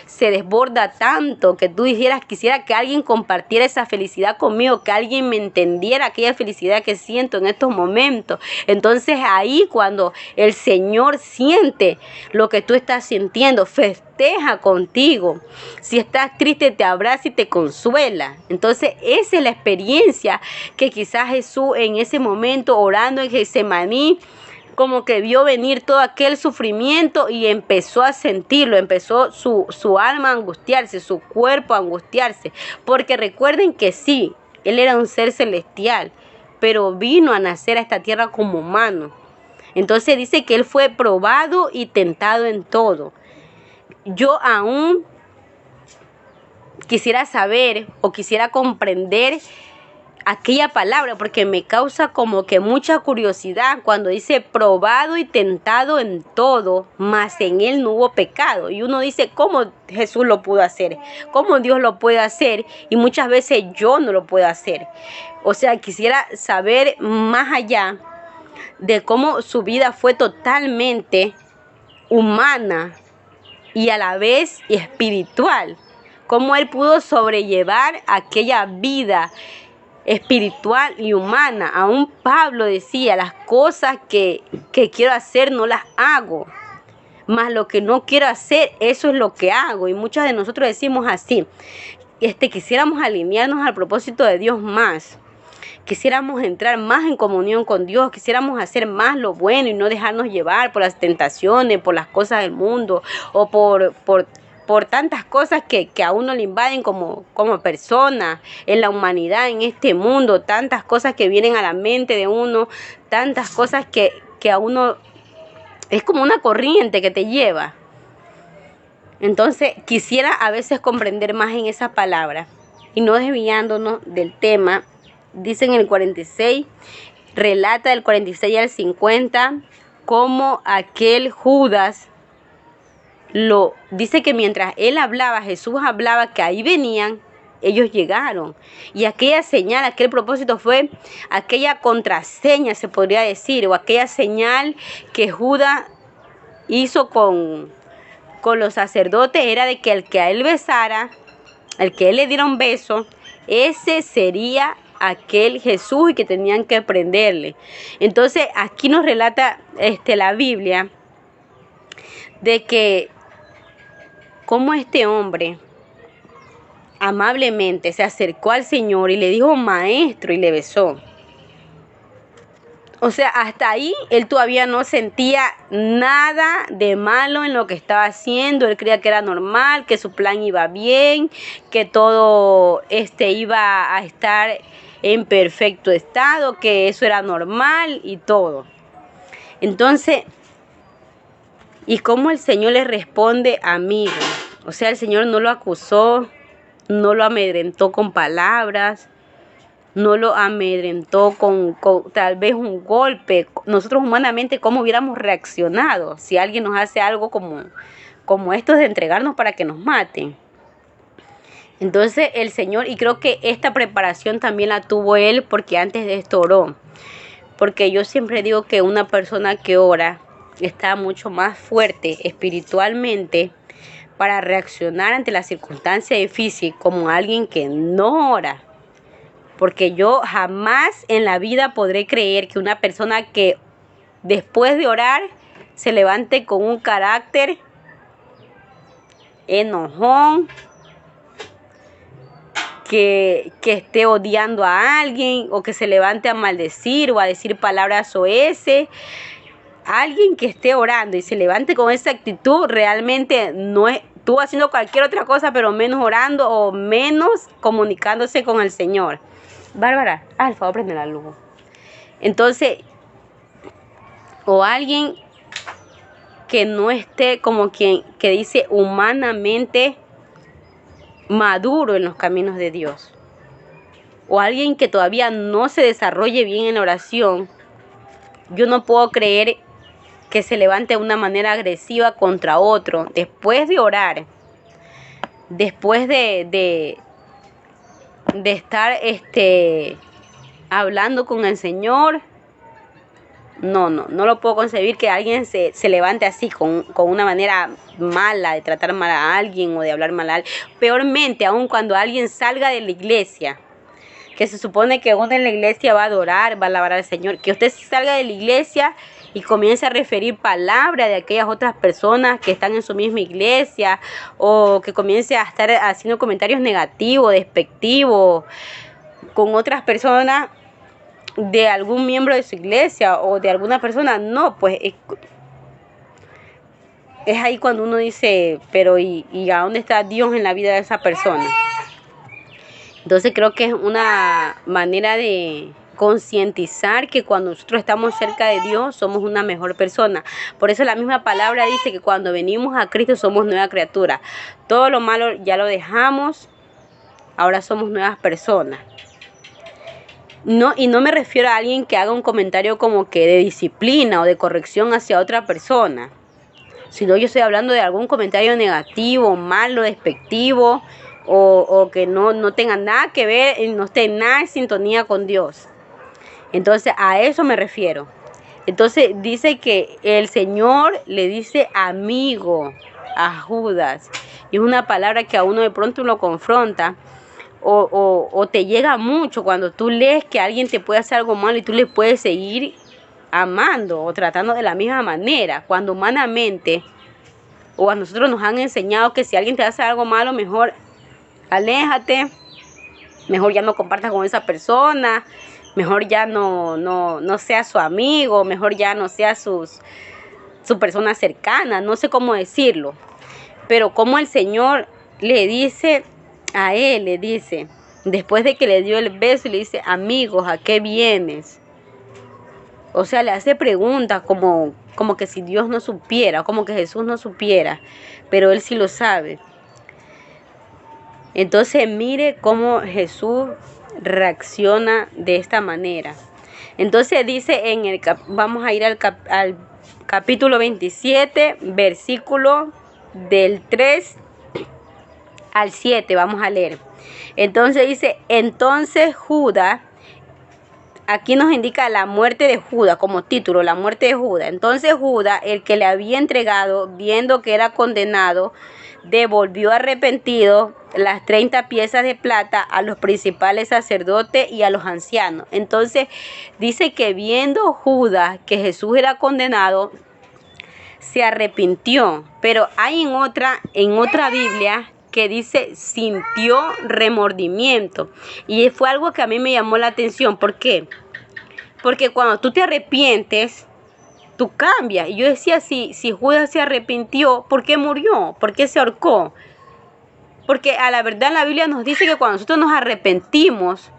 se desborda tanto que tú quisiera que alguien compartiera esa felicidad conmigo, que alguien me entendiera aquella felicidad que siento en estos momentos. Entonces ahí, cuando el Señor siente lo que tú estás sintiendo, festeja contigo. Si estás triste, te abraza y te consuela. Entonces esa es la experiencia que quizás Jesús en ese momento, orando en Getsemaní, como que vio venir todo aquel sufrimiento y empezó a sentirlo, empezó su alma a angustiarse, su cuerpo a angustiarse, porque recuerden que sí, Él era un ser celestial, pero vino a nacer a esta tierra como humano. Entonces dice que Él fue probado y tentado en todo. Yo aún quisiera saber o quisiera comprender aquella palabra, porque me causa como que mucha curiosidad cuando dice probado y tentado en todo, mas en Él no hubo pecado. Y uno dice, ¿cómo Jesús lo pudo hacer? ¿Cómo Dios lo puede hacer? Y muchas veces yo no lo puedo hacer. O sea, quisiera saber más allá de cómo su vida fue totalmente humana y a la vez espiritual. Cómo Él pudo sobrellevar aquella vida espiritual y humana. Aún Pablo decía, las cosas que quiero hacer no las hago, mas lo que no quiero hacer, eso es lo que hago. Y muchos de nosotros decimos así, quisiéramos alinearnos al propósito de Dios más, quisiéramos entrar más en comunión con Dios, quisiéramos hacer más lo bueno y no dejarnos llevar por las tentaciones, por las cosas del mundo o por tantas cosas que a uno le invaden como persona, en la humanidad, en este mundo, tantas cosas que vienen a la mente de uno, tantas cosas que a uno es como una corriente que te lleva. Entonces quisiera a veces comprender más en esa palabra y no desviándonos del tema dice en el 46, relata del 46 al 50, cómo aquel Judas dice que mientras él hablaba, Jesús hablaba, que ahí venían, ellos llegaron. Y aquella señal, aquel propósito fue aquella contraseña, se podría decir, o aquella señal que Judas hizo con los sacerdotes, era de que el que a él besara, el que él le diera un beso, ese sería aquel Jesús y que tenían que prenderle. Entonces aquí nos relata la Biblia de que cómo este hombre amablemente se acercó al Señor y le dijo maestro y le besó. O sea, hasta ahí él todavía no sentía nada de malo en lo que estaba haciendo. Él creía que era normal, que su plan iba bien, que todo iba a estar en perfecto estado, que eso era normal y todo. Entonces, ¿y cómo el Señor le responde? Amigo. O sea, el Señor no lo acusó, no lo amedrentó con palabras, no lo amedrentó con tal vez un golpe. Nosotros humanamente, ¿cómo hubiéramos reaccionado si alguien nos hace algo como esto de entregarnos para que nos maten? Entonces el Señor, y creo que esta preparación también la tuvo Él, porque antes de esto oró. Porque yo siempre digo que una persona que ora está mucho más fuerte espiritualmente para reaccionar ante la circunstancia difícil como alguien que no ora. Porque yo jamás en la vida podré creer que una persona que después de orar se levante con un carácter enojón, que esté odiando a alguien, o que se levante a maldecir o a decir palabras soeces. Alguien que esté orando y se levante con esa actitud realmente no es, estuvo haciendo cualquier otra cosa, pero menos orando o menos comunicándose con el Señor. Bárbara, al favor, prende la luz. Entonces, o alguien que no esté como quien que dice humanamente maduro en los caminos de Dios, o alguien que todavía no se desarrolle bien en la oración. Yo no puedo creer que se levante de una manera agresiva contra otro después de orar, después de estar hablando con el Señor. No lo puedo concebir, que alguien se levante así con una manera mala de tratar mal a alguien o de hablar mal a alguien. Peormente aún cuando alguien salga de la iglesia, que se supone que uno en la iglesia va a adorar, va a alabar al Señor, que usted salga de la iglesia y comience a referir palabras de aquellas otras personas que están en su misma iglesia, o que comience a estar haciendo comentarios negativos, despectivos con otras personas de algún miembro de su iglesia o de alguna persona. No, pues es ahí cuando uno dice, pero ¿y a dónde está Dios en la vida de esa persona? Entonces creo que es una manera de concientizar que cuando nosotros estamos cerca de Dios somos una mejor persona. Por eso la misma palabra dice que cuando venimos a Cristo somos nueva criatura. Todo lo malo ya lo dejamos, ahora somos nuevas personas. Y no me refiero a alguien que haga un comentario como que de disciplina o de corrección hacia otra persona, sino yo estoy hablando de algún comentario negativo, malo, despectivo, o que no tenga nada que ver, no esté nada en sintonía con Dios. Entonces a eso me refiero. Entonces dice que el Señor le dice amigo a Judas, y es una palabra que a uno de pronto lo confronta, o te llega mucho cuando tú lees que alguien te puede hacer algo malo y tú le puedes seguir amando o tratando de la misma manera, cuando humanamente o a nosotros nos han enseñado que si alguien te hace algo malo, mejor aléjate, mejor ya no compartas con esa persona, mejor ya no seas su amigo, mejor ya no seas su persona cercana, no sé cómo decirlo, pero como el Señor le dice a él, le dice, después de que le dio el beso, le dice, amigos, ¿a qué vienes? O sea, le hace preguntas como que si Dios no supiera, como que Jesús no supiera, pero él sí lo sabe. Entonces mire cómo Jesús reacciona de esta manera. Entonces dice vamos a ir al capítulo 27, versículo del 3 al 7, vamos a leer. Entonces dice, entonces Judas, aquí nos indica la muerte de Judas como título, la muerte de Judas. Entonces Judas, el que le había entregado, viendo que era condenado, devolvió arrepentido las 30 piezas de plata a los principales sacerdotes y a los ancianos. Entonces dice que viendo Judas que Jesús era condenado, se arrepintió. Pero hay en otra Biblia que dice sintió remordimiento. Y fue algo que a mí me llamó la atención. ¿Por qué? Porque cuando tú te arrepientes, tú cambias. Y yo decía, si Judas se arrepintió, ¿por qué murió? ¿Por qué se ahorcó? Porque a la verdad la Biblia nos dice que cuando nosotros nos arrepentimos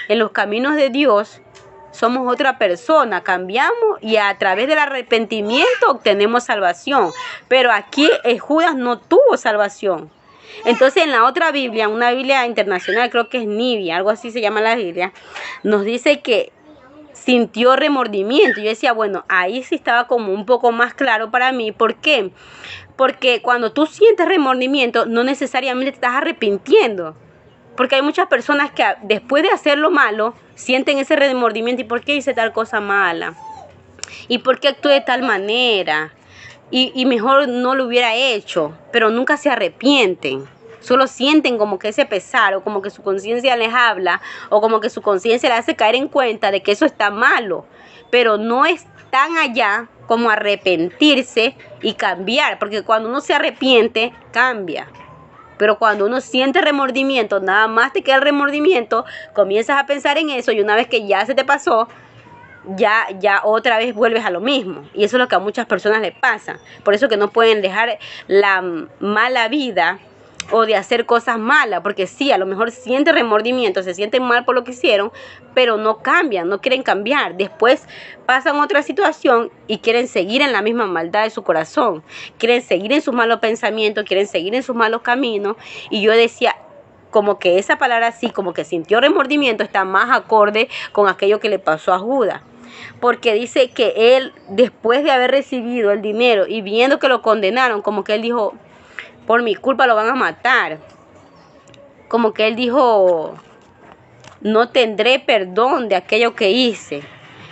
en los caminos de Dios, somos otra persona, cambiamos y a través del arrepentimiento obtenemos salvación. Pero aquí Judas no tuvo salvación. Entonces en la otra Biblia, una Biblia internacional, creo que es Nibia, algo así se llama la Biblia, nos dice que sintió remordimiento. Yo decía, bueno, ahí sí estaba como un poco más claro para mí. ¿Por qué? Porque cuando tú sientes remordimiento, no necesariamente te estás arrepintiendo. Porque hay muchas personas que después de hacer lo malo, sienten ese remordimiento. ¿Y por qué hice tal cosa mala? ¿Y por qué actué de tal manera? Y mejor no lo hubiera hecho, pero nunca se arrepienten. Solo sienten como que ese pesar, o como que su conciencia les habla, o como que su conciencia les hace caer en cuenta de que eso está malo, pero no es tan allá como arrepentirse y cambiar, porque cuando uno se arrepiente, cambia. Pero cuando uno siente remordimiento, nada más te queda el remordimiento, comienzas a pensar en eso y una vez que ya se te pasó, ya otra vez vuelves a lo mismo. Y eso es lo que a muchas personas les pasa. Por eso que no pueden dejar la mala vida o de hacer cosas malas, porque sí, a lo mejor sienten remordimiento, se sienten mal por lo que hicieron, pero no cambian, no quieren cambiar. Después pasan otra situación y quieren seguir en la misma maldad de su corazón, quieren seguir en sus malos pensamientos, quieren seguir en sus malos caminos. Y yo decía, como que esa palabra así, como que sintió remordimiento, está más acorde con aquello que le pasó a Judas. Porque dice que él, después de haber recibido el dinero y viendo que lo condenaron, como que él dijo, por mi culpa lo van a matar. Como que él dijo, no tendré perdón de aquello que hice.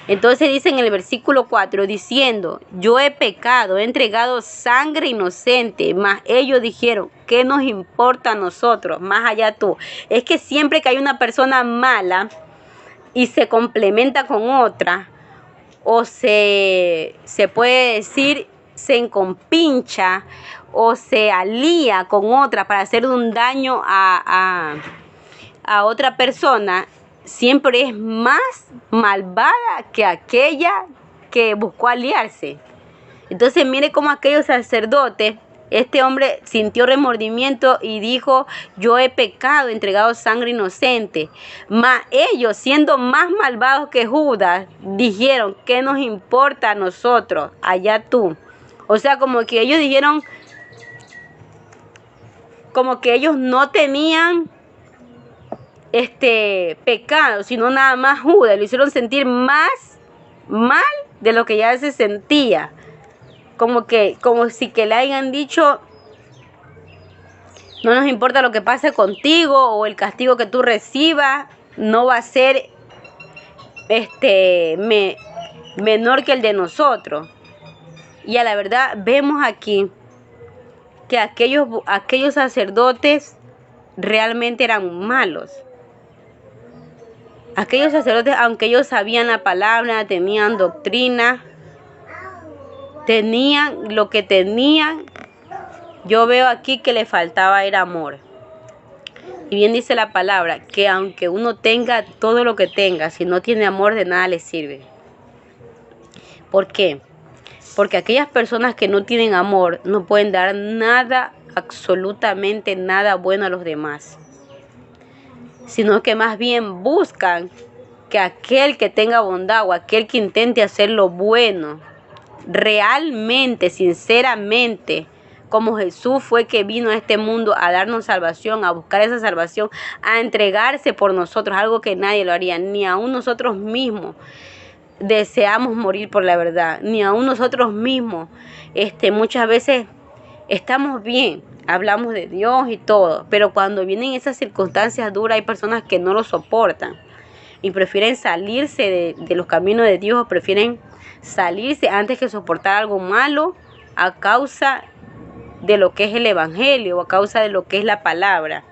Entonces dice en el versículo 4, diciendo, yo he pecado, he entregado sangre inocente, mas ellos dijeron, ¿qué nos importa a nosotros? Más allá tú. Es que siempre que hay una persona mala y se complementa con otra, o se puede decir, se encompincha o se alía con otra para hacer un daño a otra persona, siempre es más malvada que aquella que buscó aliarse. Entonces mire cómo aquellos sacerdotes, este hombre sintió remordimiento y dijo, yo he pecado, entregado sangre inocente. Mas ellos, siendo más malvados que Judas, dijeron, ¿qué nos importa a nosotros? Allá tú. O sea, como que ellos dijeron, como que ellos no tenían pecado, sino nada más Judas. Lo hicieron sentir más mal de lo que ya se sentía. Como si que le hayan dicho, no nos importa lo que pase contigo o el castigo que tú recibas, no va a ser menor que el de nosotros. Y a la verdad vemos aquí que aquellos sacerdotes realmente eran malos. Aquellos sacerdotes, aunque ellos sabían la palabra, tenían doctrina, tenían lo que tenían, yo veo aquí que le faltaba era amor. Y bien dice la palabra, que aunque uno tenga todo lo que tenga, si no tiene amor, de nada le sirve. ¿Por qué? Porque aquellas personas que no tienen amor no pueden dar nada, absolutamente nada bueno a los demás. Sino que más bien buscan que aquel que tenga bondad o aquel que intente hacer lo bueno, realmente, sinceramente, como Jesús fue que vino a este mundo a darnos salvación, a buscar esa salvación, a entregarse por nosotros, algo que nadie lo haría, ni aún nosotros mismos deseamos morir por la verdad, ni aún nosotros mismos, muchas veces estamos bien, hablamos de Dios y todo, pero cuando vienen esas circunstancias duras hay personas que no lo soportan y prefieren salirse de los caminos de Dios, prefieren salirse antes que soportar algo malo a causa de lo que es el evangelio o a causa de lo que es la palabra.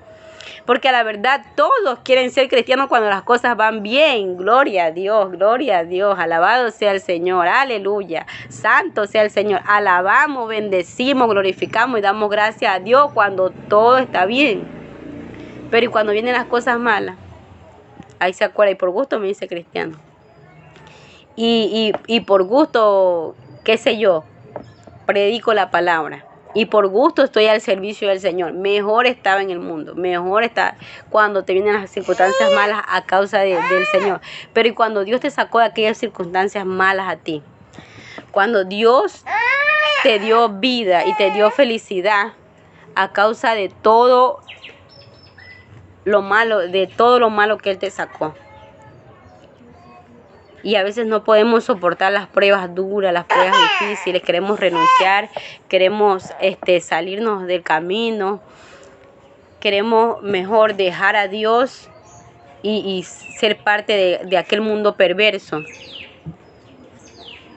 Porque a la verdad todos quieren ser cristianos cuando las cosas van bien. Gloria a Dios, alabado sea el Señor, aleluya, santo sea el Señor. Alabamos, bendecimos, glorificamos y damos gracias a Dios cuando todo está bien. Pero y cuando vienen las cosas malas, ahí se acuerda, y por gusto me dice cristiano. Y por gusto, qué sé yo, predico la palabra. Y por gusto estoy al servicio del Señor. Mejor estaba en el mundo. Mejor está cuando te vienen las circunstancias malas a causa del Señor. Pero y cuando Dios te sacó de aquellas circunstancias malas a ti. Cuando Dios te dio vida y te dio felicidad a causa de todo lo malo que Él te sacó. Y a veces no podemos soportar las pruebas duras, las pruebas difíciles, queremos renunciar, queremos salirnos del camino, queremos mejor dejar a Dios y ser parte de aquel mundo perverso.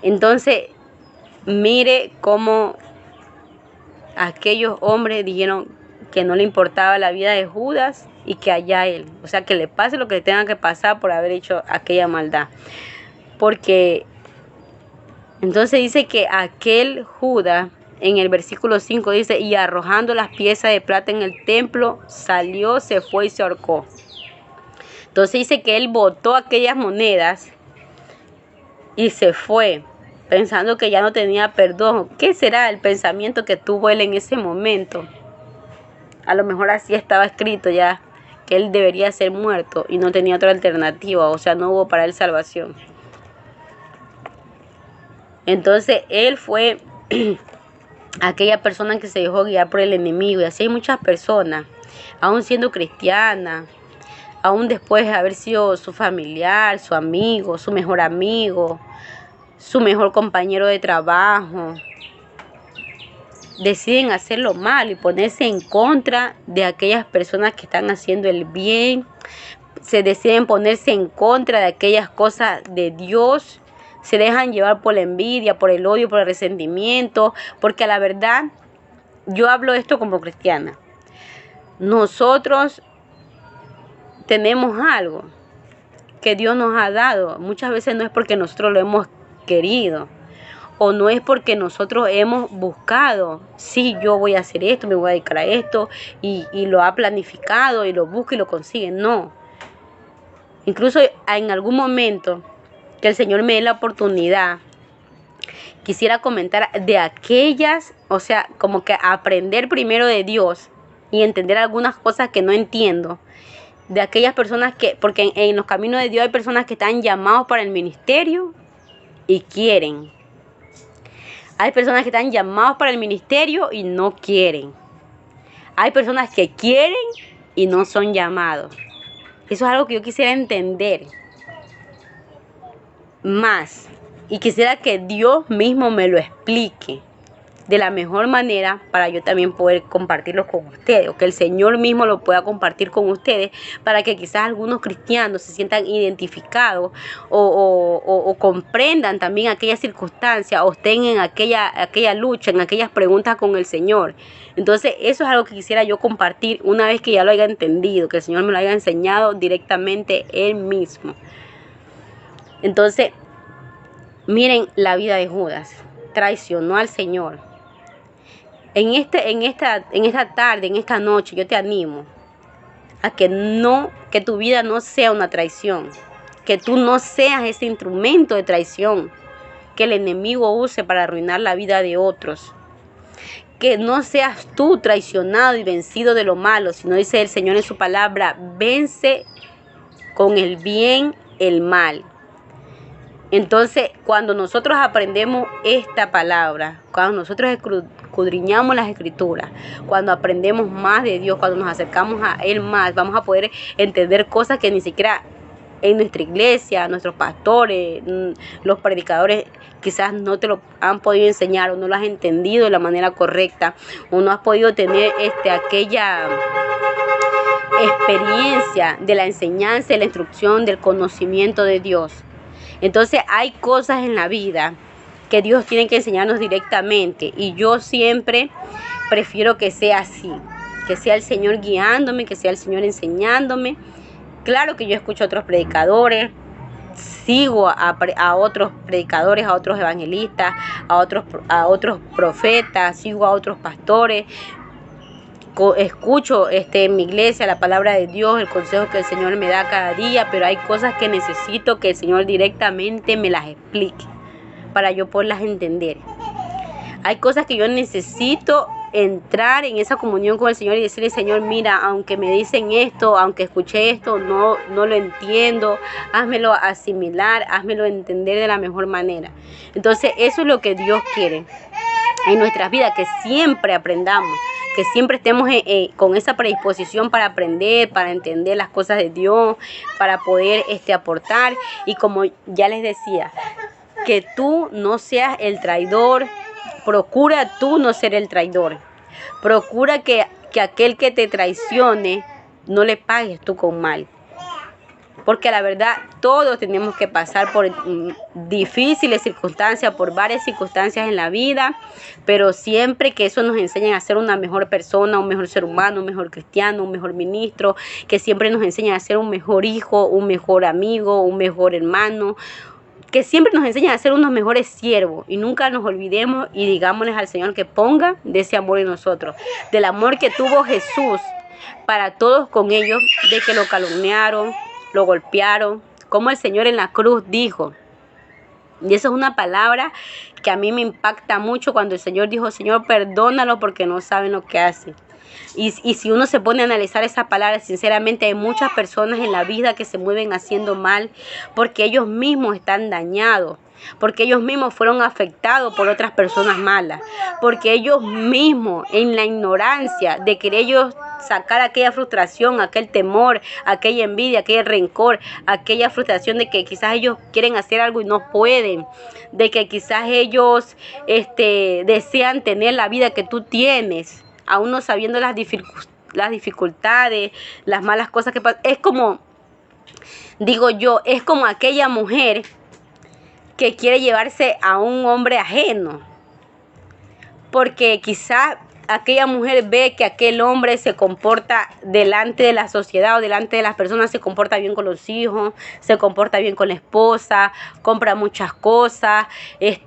Entonces, mire cómo aquellos hombres dijeron que no le importaba la vida de Judas y que allá él, o sea, que le pase lo que le tenga que pasar por haber hecho aquella maldad. Porque entonces dice que aquel Judas, en el versículo 5 dice, y arrojando las piezas de plata en el templo, salió, se fue y se ahorcó. Entonces dice que él botó aquellas monedas y se fue, pensando que ya no tenía perdón. ¿Qué será el pensamiento que tuvo él en ese momento? A lo mejor así estaba escrito ya, que él debería ser muerto y no tenía otra alternativa, o sea, no hubo para él salvación. Entonces él fue aquella persona que se dejó guiar por el enemigo. Y así hay muchas personas, aún siendo cristianas, aún después de haber sido su familiar, su amigo, su mejor amigo, su mejor compañero de trabajo, deciden hacer lo malo y ponerse en contra de aquellas personas que están haciendo el bien. Se deciden ponerse en contra de aquellas cosas de Dios. Se dejan llevar por la envidia, por el odio, por el resentimiento, porque a la verdad, yo hablo esto como cristiana. Nosotros tenemos algo que Dios nos ha dado. Muchas veces no es porque nosotros lo hemos querido, o no es porque nosotros hemos buscado, sí, yo voy a hacer esto, me voy a dedicar a esto, y lo ha planificado, y lo busca y lo consigue. No. Incluso en algún momento que el Señor me dé la oportunidad, quisiera comentar de aquellas, o sea, como que aprender primero de Dios y entender algunas cosas que no entiendo, de aquellas personas que, porque en los caminos de Dios hay personas que están llamados para el ministerio y quieren. Hay personas que están llamados para el ministerio y no quieren. Hay personas que quieren y no son llamados. Eso es algo que yo quisiera entender más y quisiera que Dios mismo me lo explique de la mejor manera para yo también poder compartirlo con ustedes, o que el Señor mismo lo pueda compartir con ustedes, para que quizás algunos cristianos se sientan identificados o comprendan también aquellas circunstancias, o estén en aquella lucha, en aquellas preguntas con el Señor. Entonces eso es algo que quisiera yo compartir una vez que ya lo haya entendido, que el Señor me lo haya enseñado directamente Él mismo. Entonces, miren la vida de Judas. Traicionó al Señor. En esta tarde, en esta noche, yo te animo a que tu vida no sea una traición, que tú no seas ese instrumento de traición que el enemigo use para arruinar la vida de otros. Que no seas tú traicionado y vencido de lo malo, sino dice el Señor en su palabra, vence con el bien el mal. Entonces, cuando nosotros aprendemos esta palabra, cuando nosotros escudriñamos las escrituras, cuando aprendemos más de Dios, cuando nos acercamos a Él más, vamos a poder entender cosas que ni siquiera en nuestra iglesia, nuestros pastores, los predicadores quizás no te lo han podido enseñar o no lo has entendido de la manera correcta o no has podido tener aquella experiencia de la enseñanza, de la instrucción, del conocimiento de Dios. Entonces hay cosas en la vida que Dios tiene que enseñarnos directamente y yo siempre prefiero que sea así, que sea el Señor guiándome, que sea el Señor enseñándome. Claro que yo escucho a otros predicadores, sigo a otros predicadores, a otros evangelistas, a otros profetas, sigo a otros pastores, escucho en mi iglesia la palabra de Dios, el consejo que el Señor me da cada día, pero hay cosas que necesito que el Señor directamente me las explique para yo poderlas entender. Hay cosas que yo necesito entrar en esa comunión con el Señor y decirle, Señor, mira, aunque me dicen esto, aunque escuché esto, no lo entiendo, házmelo asimilar, házmelo entender de la mejor manera. Entonces, eso es lo que Dios quiere en nuestras vidas, que siempre aprendamos, que siempre estemos con esa predisposición para aprender, para entender las cosas de Dios, para poder aportar. Y como ya les decía, que tú no seas el traidor. Procura tú no ser el traidor. Procura que aquel que te traicione no le pagues tú con mal. Porque la verdad todos tenemos que pasar por difíciles circunstancias, por varias circunstancias en la vida, pero siempre que eso nos enseñe a ser una mejor persona, un mejor ser humano, un mejor cristiano, un mejor ministro, que siempre nos enseñe a ser un mejor hijo, un mejor amigo, un mejor hermano, que siempre nos enseñan a ser unos mejores siervos y nunca nos olvidemos y digámosles al Señor que ponga de ese amor en nosotros, del amor que tuvo Jesús para todos con ellos, de que lo calumniaron, lo golpearon, como el Señor en la cruz dijo. Y eso es una palabra que a mí me impacta mucho cuando el Señor dijo, Señor, perdónalo porque no saben lo que hacen. Y si uno se pone a analizar esa palabra, sinceramente hay muchas personas en la vida que se mueven haciendo mal porque ellos mismos están dañados, porque ellos mismos fueron afectados por otras personas malas, porque ellos mismos en la ignorancia de querer ellos sacar aquella frustración, aquel temor, aquella envidia, aquel rencor, aquella frustración de que quizás ellos quieren hacer algo y no pueden, de que quizás ellos desean tener la vida que tú tienes, aún no sabiendo las dificultades, las malas cosas que pasan. Es como, digo yo, es como aquella mujer que quiere llevarse a un hombre ajeno, porque quizás aquella mujer ve que aquel hombre se comporta delante de la sociedad o delante de las personas, se comporta bien con los hijos, se comporta bien con la esposa, compra muchas cosas,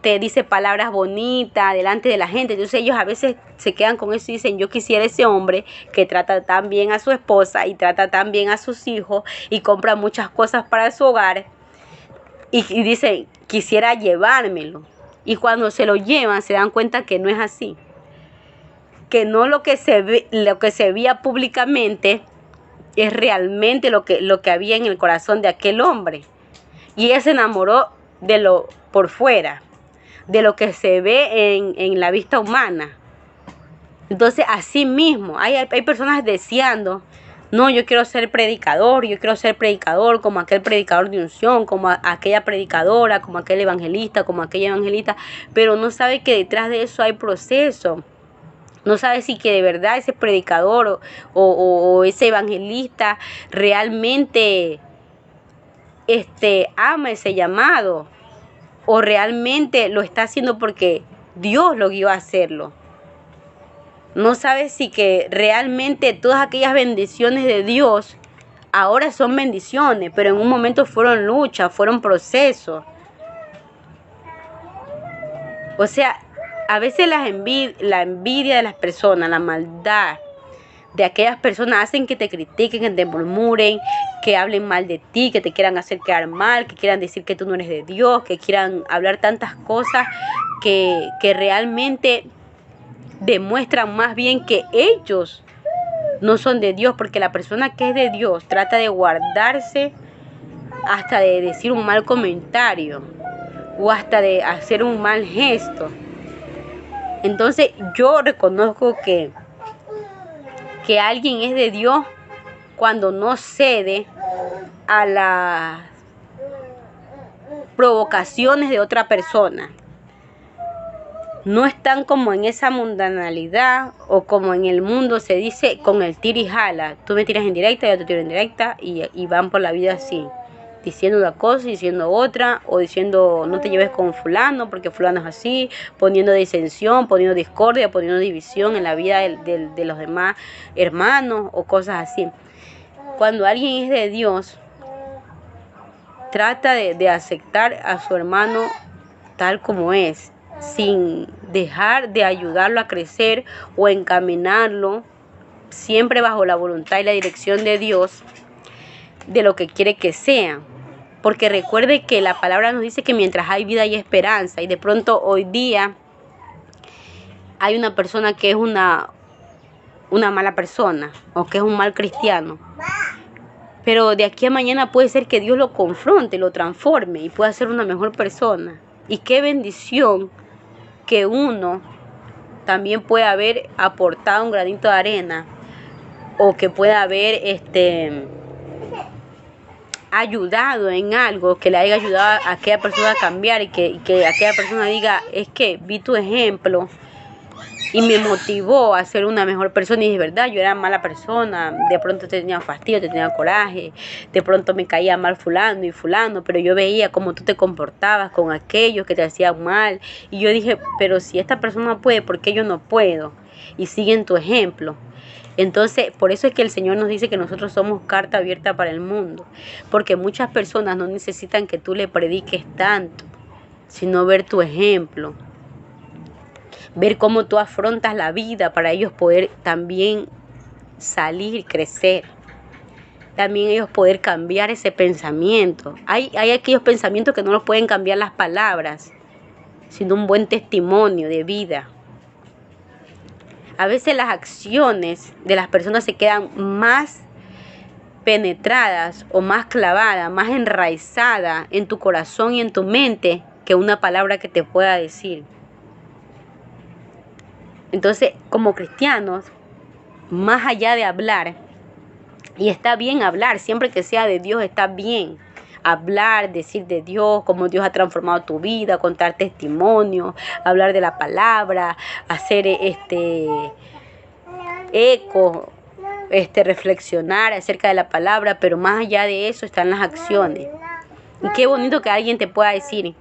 dice palabras bonitas delante de la gente. Entonces ellos a veces se quedan con eso y dicen, yo quisiera ese hombre que trata tan bien a su esposa y trata tan bien a sus hijos y compra muchas cosas para su hogar. Y dicen, quisiera llevármelo. Y cuando se lo llevan se dan cuenta que no es así. Que no lo que se veía públicamente es realmente lo que había en el corazón de aquel hombre. Y ella se enamoró de lo por fuera, de lo que se ve en la vista humana. Entonces, así mismo, hay personas deseando, no, yo quiero ser predicador como aquel predicador de unción, como aquella predicadora, como aquel evangelista, como aquella evangelista, pero no sabe que detrás de eso hay proceso. No sabe si que de verdad ese predicador o ese evangelista realmente ama ese llamado o realmente lo está haciendo porque Dios lo guió a hacerlo. No sabe si que realmente todas aquellas bendiciones de Dios ahora son bendiciones, pero en un momento fueron luchas, fueron procesos. O sea, a veces la envidia de las personas, la maldad de aquellas personas hacen que te critiquen, que te murmuren, que hablen mal de ti, que te quieran hacer quedar mal, que quieran decir que tú no eres de Dios, que quieran hablar tantas cosas que realmente demuestran más bien que ellos no son de Dios, porque la persona que es de Dios trata de guardarse hasta de decir un mal comentario. o hasta de hacer un mal gesto. Entonces yo reconozco que alguien es de Dios cuando no cede a las provocaciones de otra persona. No están como en esa mundanalidad o como en el mundo se dice con el tira y jala. Tú me tiras en directa, yo te tiro en directa y van por la vida así, diciendo una cosa y diciendo otra, o diciendo no te lleves con fulano porque fulano es así, poniendo disensión, poniendo discordia, poniendo división en la vida de los demás hermanos o cosas así. Cuando alguien es de Dios, trata de aceptar a su hermano tal como es, sin dejar de ayudarlo a crecer o encaminarlo, siempre bajo la voluntad y la dirección de Dios, de lo que quiere que sea. Porque recuerde que la palabra nos dice que mientras hay vida hay esperanza, y de pronto hoy día hay una persona que es una mala persona o que es un mal cristiano, pero de aquí a mañana puede ser que Dios lo confronte, lo transforme y pueda ser una mejor persona. Y qué bendición que uno también pueda haber aportado un granito de arena, o que pueda haber ayudado en algo, que le haya ayudado a aquella persona a cambiar, y que aquella persona diga, es que vi tu ejemplo y me motivó a ser una mejor persona. Y de verdad, yo era mala persona, de pronto tenía fastidio, tenía coraje, de pronto me caía mal fulano y fulano, pero yo veía cómo tú te comportabas con aquellos que te hacían mal, y yo dije, pero si esta persona puede, ¿por qué yo no puedo? Y siguen tu ejemplo. Entonces, por eso es que el Señor nos dice que nosotros somos carta abierta para el mundo, porque muchas personas no necesitan que tú le prediques tanto, sino ver tu ejemplo, ver cómo tú afrontas la vida para ellos poder también salir y crecer. También ellos poder cambiar ese pensamiento. Hay aquellos pensamientos que no los pueden cambiar las palabras, sino un buen testimonio de vida. A veces las acciones de las personas se quedan más penetradas o más clavadas, más enraizadas en tu corazón y en tu mente que una palabra que te pueda decir. Entonces, como cristianos, más allá de hablar, y está bien hablar, siempre que sea de Dios está bien hablar, decir de Dios, cómo Dios ha transformado tu vida, contar testimonio, hablar de la palabra, hacer eco, reflexionar acerca de la palabra, pero más allá de eso están las acciones. Y qué bonito que alguien te pueda decir,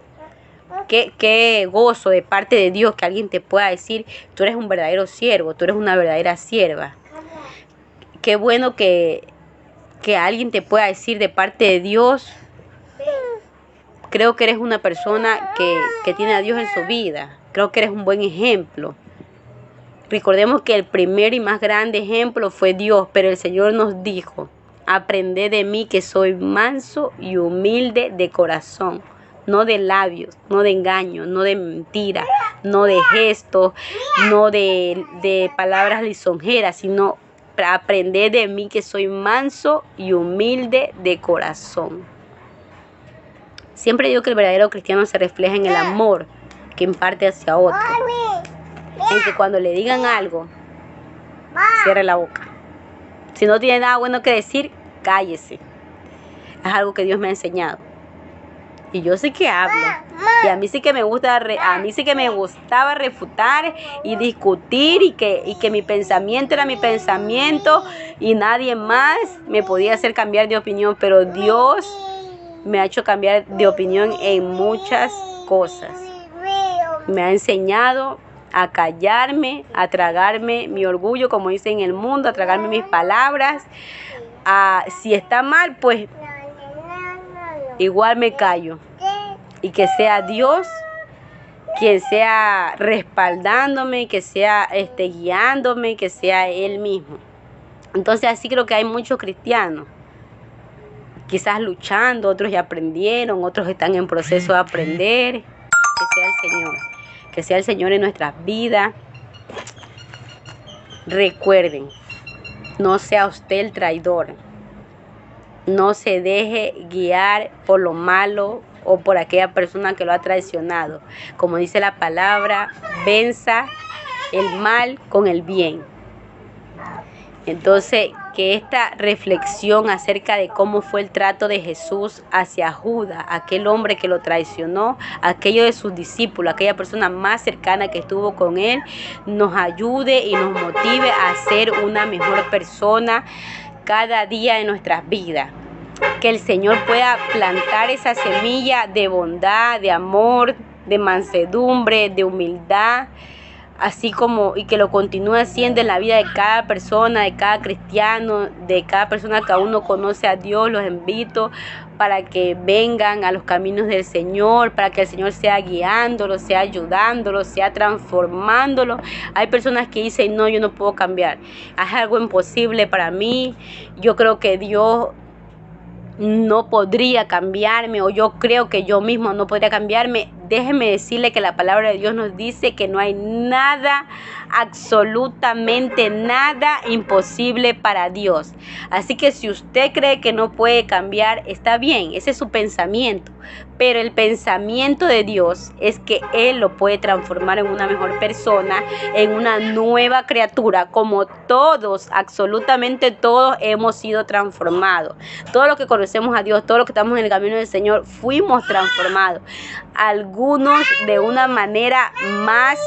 qué gozo de parte de Dios que alguien te pueda decir, tú eres un verdadero siervo, tú eres una verdadera sierva. Qué bueno que alguien te pueda decir de parte de Dios, creo que eres una persona que tiene a Dios en su vida, creo que eres un buen ejemplo. Recordemos que el primer y más grande ejemplo fue Dios, pero el Señor nos dijo, aprended de mí que soy manso y humilde de corazón, no de labios, no de engaño, no de mentira, no de gestos, no de palabras lisonjeras, sino aprended de mí que soy manso y humilde de corazón. Siempre digo que el verdadero cristiano se refleja en el amor que imparte hacia otro. En que cuando le digan algo, cierre la boca. Si no tiene nada bueno que decir, cállese. Es algo que Dios me ha enseñado. Y yo sí que hablo. Y a mí sí que me gustaba refutar y discutir, y que mi pensamiento era mi pensamiento y nadie más me podía hacer cambiar de opinión. Pero Dios me ha hecho cambiar de opinión en muchas cosas. Me ha enseñado a callarme, a tragarme mi orgullo, como dicen en el mundo, a tragarme mis palabras. Si está mal, pues igual me callo. Y que sea Dios quien sea respaldándome, que sea guiándome, que sea Él mismo. Entonces así creo que hay muchos cristianos, quizás luchando, otros ya aprendieron, otros están en proceso de aprender. Que sea el Señor. Que sea el Señor en nuestras vidas. Recuerden, no sea usted el traidor. No se deje guiar por lo malo o por aquella persona que lo ha traicionado. Como dice la palabra, venza el mal con el bien. Entonces, que esta reflexión acerca de cómo fue el trato de Jesús hacia Judas, aquel hombre que lo traicionó, aquello de sus discípulos, aquella persona más cercana que estuvo con él, nos ayude y nos motive a ser una mejor persona cada día de nuestras vidas. Que el Señor pueda plantar esa semilla de bondad, de amor, de mansedumbre, de humildad, así como y que lo continúe haciendo en la vida de cada persona, de cada cristiano, de cada persona que aún no conoce a Dios. Los invito para que vengan a los caminos del Señor, para que el Señor sea guiándolos, sea ayudándolos, sea transformándolos. Hay personas que dicen, no, yo no puedo cambiar, es algo imposible para mí, yo creo que Dios no podría cambiarme, o yo creo que yo mismo no podría cambiarme. Déjeme decirle que la palabra de Dios nos dice que no hay nada, absolutamente nada imposible para Dios. Así que si usted cree que no puede cambiar, está bien, ese es su pensamiento. Pero el pensamiento de Dios es que Él lo puede transformar en una mejor persona, en una nueva criatura, como todos, absolutamente todos hemos sido transformados. Todos los que conocemos a Dios, todos los que estamos en el camino del Señor, fuimos transformados. Algunos de una manera más,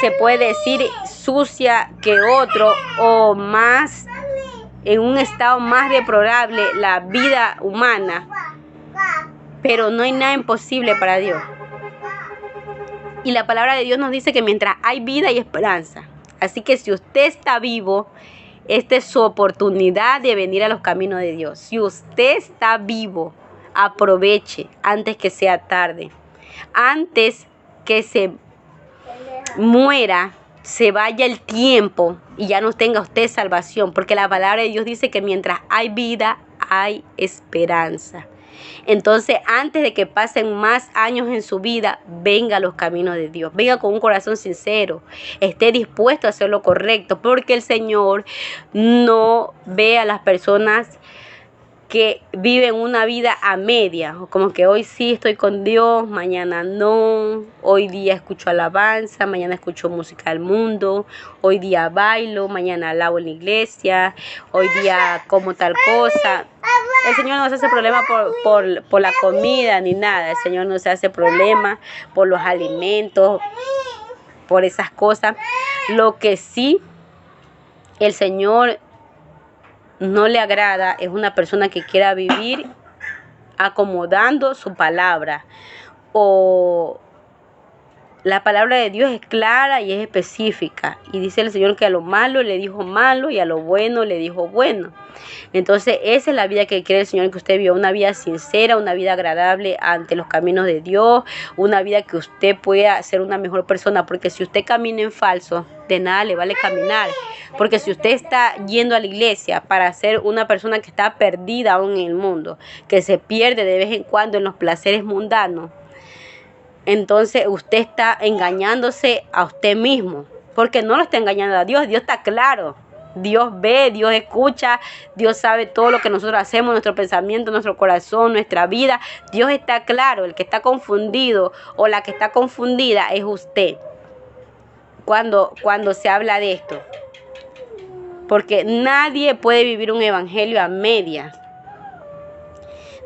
se puede decir, sucia que otro, o más, en un estado más deplorable, la vida humana. Pero no hay nada imposible para Dios. Y la palabra de Dios nos dice que mientras hay vida hay esperanza. Así que si usted está vivo, esta es su oportunidad de venir a los caminos de Dios. Si usted está vivo, aproveche antes que sea tarde. Antes que se muera, se vaya el tiempo y ya no tenga usted salvación. Porque la palabra de Dios dice que mientras hay vida, hay esperanza. Entonces, antes de que pasen más años en su vida, venga a los caminos de Dios. Venga con un corazón sincero. Esté dispuesto a hacer lo correcto, porque el Señor no ve a las personas que viven una vida a media, como que hoy sí estoy con Dios, mañana no, hoy día escucho alabanza, mañana escucho música del mundo, hoy día bailo, mañana alabo en la iglesia, hoy día como tal cosa. El Señor no se hace problema por la comida ni nada, el Señor no se hace problema por los alimentos, por esas cosas. Lo que sí el Señor no le agrada es una persona que quiera vivir acomodando su palabra. O la palabra de Dios es clara y es específica. Y dice el Señor que a lo malo le dijo malo y a lo bueno le dijo bueno. Entonces esa es la vida que quiere el Señor que usted viva. Una vida sincera, una vida agradable ante los caminos de Dios. Una vida que usted pueda ser una mejor persona. Porque si usted camina en falso, de nada le vale caminar. Porque si usted está yendo a la iglesia para ser una persona que está perdida aún en el mundo, que se pierde de vez en cuando en los placeres mundanos, entonces usted está engañándose a usted mismo, porque no lo está engañando a Dios. Dios está claro, Dios ve, Dios escucha, Dios sabe todo lo que nosotros hacemos, nuestro pensamiento, nuestro corazón, nuestra vida. Dios está claro. El que está confundido o la que está confundida es usted cuando se habla de esto, porque nadie puede vivir un evangelio a medias.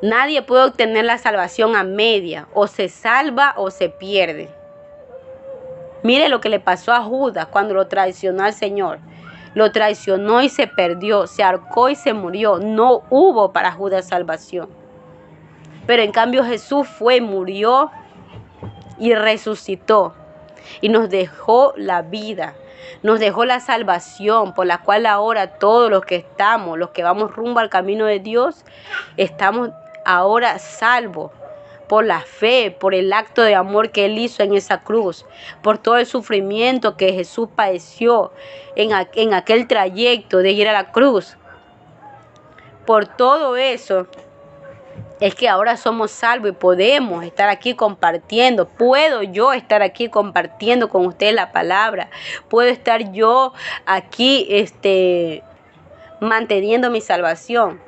Nadie puede obtener la salvación a media. O se salva o se pierde. Mire lo que le pasó a Judas cuando lo traicionó al Señor. Lo traicionó y se perdió. Se ahorcó y se murió. No hubo para Judas salvación. Pero en cambio Jesús fue, murió y resucitó. Y nos dejó la vida. Nos dejó la salvación por la cual ahora todos los que vamos rumbo al camino de Dios, estamos ahora salvos por la fe, por el acto de amor que Él hizo en esa cruz, por todo el sufrimiento que Jesús padeció en aquel trayecto de ir a la cruz. Por todo eso es que ahora somos salvos y podemos estar aquí compartiendo. Puedo yo estar aquí compartiendo con ustedes la palabra. Puedo estar yo aquí manteniendo mi salvación.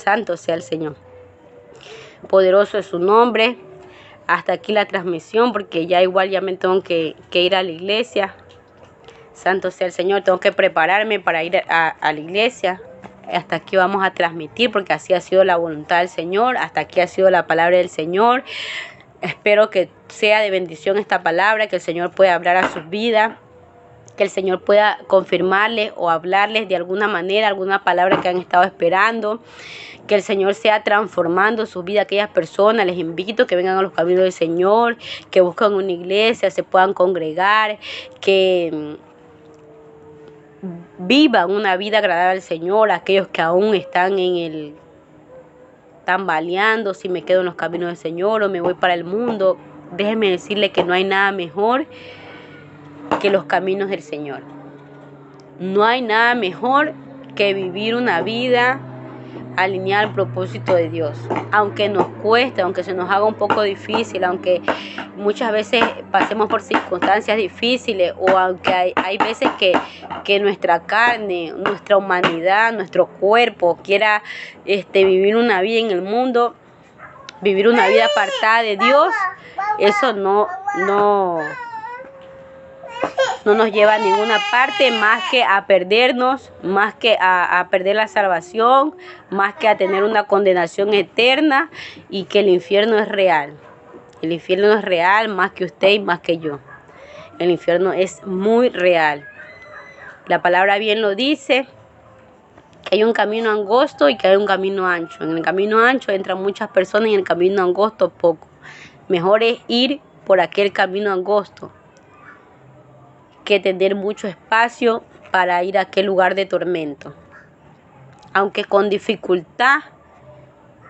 Santo sea el Señor. Poderoso es su nombre. Hasta aquí la transmisión, porque ya igual ya me tengo que ir a la iglesia. Santo sea el Señor. Tengo que prepararme para ir a la iglesia. Hasta aquí vamos a transmitir, porque así ha sido la voluntad del Señor. Hasta aquí ha sido la palabra del Señor. Espero que sea de bendición esta palabra, que el Señor pueda hablar a sus vidas, que el Señor pueda confirmarles o hablarles de alguna manera, alguna palabra que han estado esperando, que el Señor sea transformando su vida a aquellas personas. Les invito a que vengan a los caminos del Señor, que busquen una iglesia, se puedan congregar, que vivan una vida agradable al Señor. Aquellos que aún están tambaleando, si me quedo en los caminos del Señor o me voy para el mundo, déjenme decirle que no hay nada mejor que los caminos del Señor. No hay nada mejor que vivir una vida alineada al propósito de Dios. Aunque nos cueste, aunque se nos haga un poco difícil, aunque muchas veces pasemos por circunstancias difíciles, o aunque hay veces que nuestra carne, nuestra humanidad, nuestro cuerpo quiera vivir una vida en el mundo, vivir una vida apartada de Dios, eso no nos lleva a ninguna parte, más que a perdernos, más que a perder la salvación, más que a tener una condenación eterna, y que el infierno es real. El infierno es real, más que usted y más que yo. El infierno es muy real. La palabra bien lo dice, que hay un camino angosto y que hay un camino ancho. En el camino ancho entran muchas personas y en el camino angosto poco. Mejor es ir por aquel camino angosto que tener mucho espacio para ir a aquel lugar de tormento. Aunque con dificultad,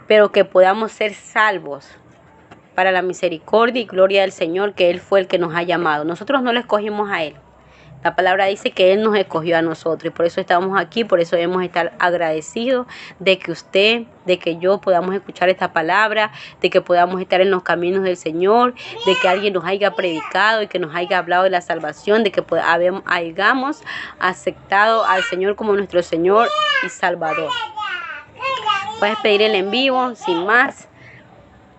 pero que podamos ser salvos para la misericordia y gloria del Señor, que Él fue el que nos ha llamado. Nosotros no le escogimos a Él. La palabra dice que Él nos escogió a nosotros, y por eso estamos aquí, por eso debemos estar agradecidos de que usted, de que yo podamos escuchar esta palabra, de que podamos estar en los caminos del Señor, de que alguien nos haya predicado y que nos haya hablado de la salvación, de que hayamos aceptado al Señor como nuestro Señor y Salvador. Puedes pedir el en vivo, sin más.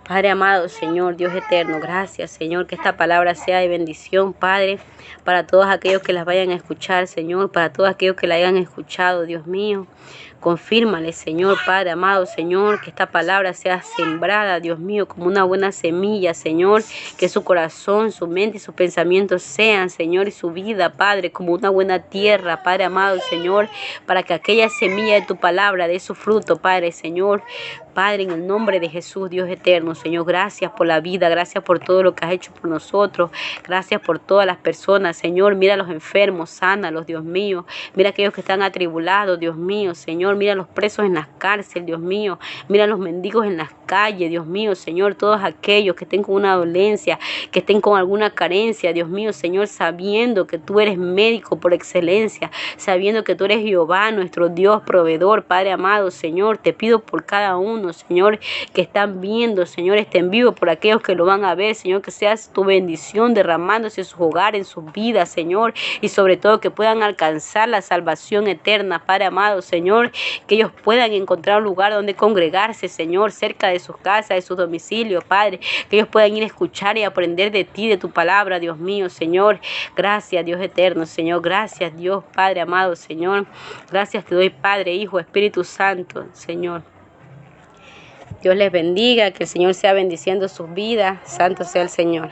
Padre amado, Señor, Dios eterno, gracias, Señor, que esta palabra sea de bendición, Padre, para todos aquellos que las vayan a escuchar, Señor, para todos aquellos que la hayan escuchado, Dios mío. Confírmale, Señor, Padre amado, Señor, que esta palabra sea sembrada, Dios mío, como una buena semilla, Señor, que su corazón, su mente y sus pensamientos sean, Señor, y su vida, Padre, como una buena tierra, Padre amado, Señor, para que aquella semilla de tu palabra dé su fruto, Padre, Señor. Padre, en el nombre de Jesús, Dios eterno, Señor, gracias por la vida, gracias por todo lo que has hecho por nosotros, gracias por todas las personas, Señor, mira a los enfermos, sánalos, Dios mío, mira a aquellos que están atribulados, Dios mío, Señor, mira a los presos en las cárceles, Dios mío, mira a los mendigos en las calles, Dios mío, Señor, todos aquellos que estén con una dolencia, que estén con alguna carencia, Dios mío, Señor, sabiendo que tú eres médico por excelencia, sabiendo que tú eres Jehová, nuestro Dios proveedor, Padre amado, Señor, te pido por cada uno, Señor, que están viendo, Señor, este en vivo, por aquellos que lo van a ver, Señor, que seas tu bendición derramándose en sus hogares, en sus vidas, Señor, y sobre todo que puedan alcanzar la salvación eterna, Padre amado, Señor, que ellos puedan encontrar un lugar donde congregarse, Señor, cerca de sus casas, de sus domicilios, Padre, que ellos puedan ir a escuchar y aprender de ti, de tu palabra, Dios mío, Señor. Gracias, Dios eterno, Señor, gracias, Dios, Padre amado, Señor, gracias te doy, Padre, Hijo, Espíritu Santo, Señor. Dios les bendiga, que el Señor sea bendiciendo sus vidas. Santo sea el Señor.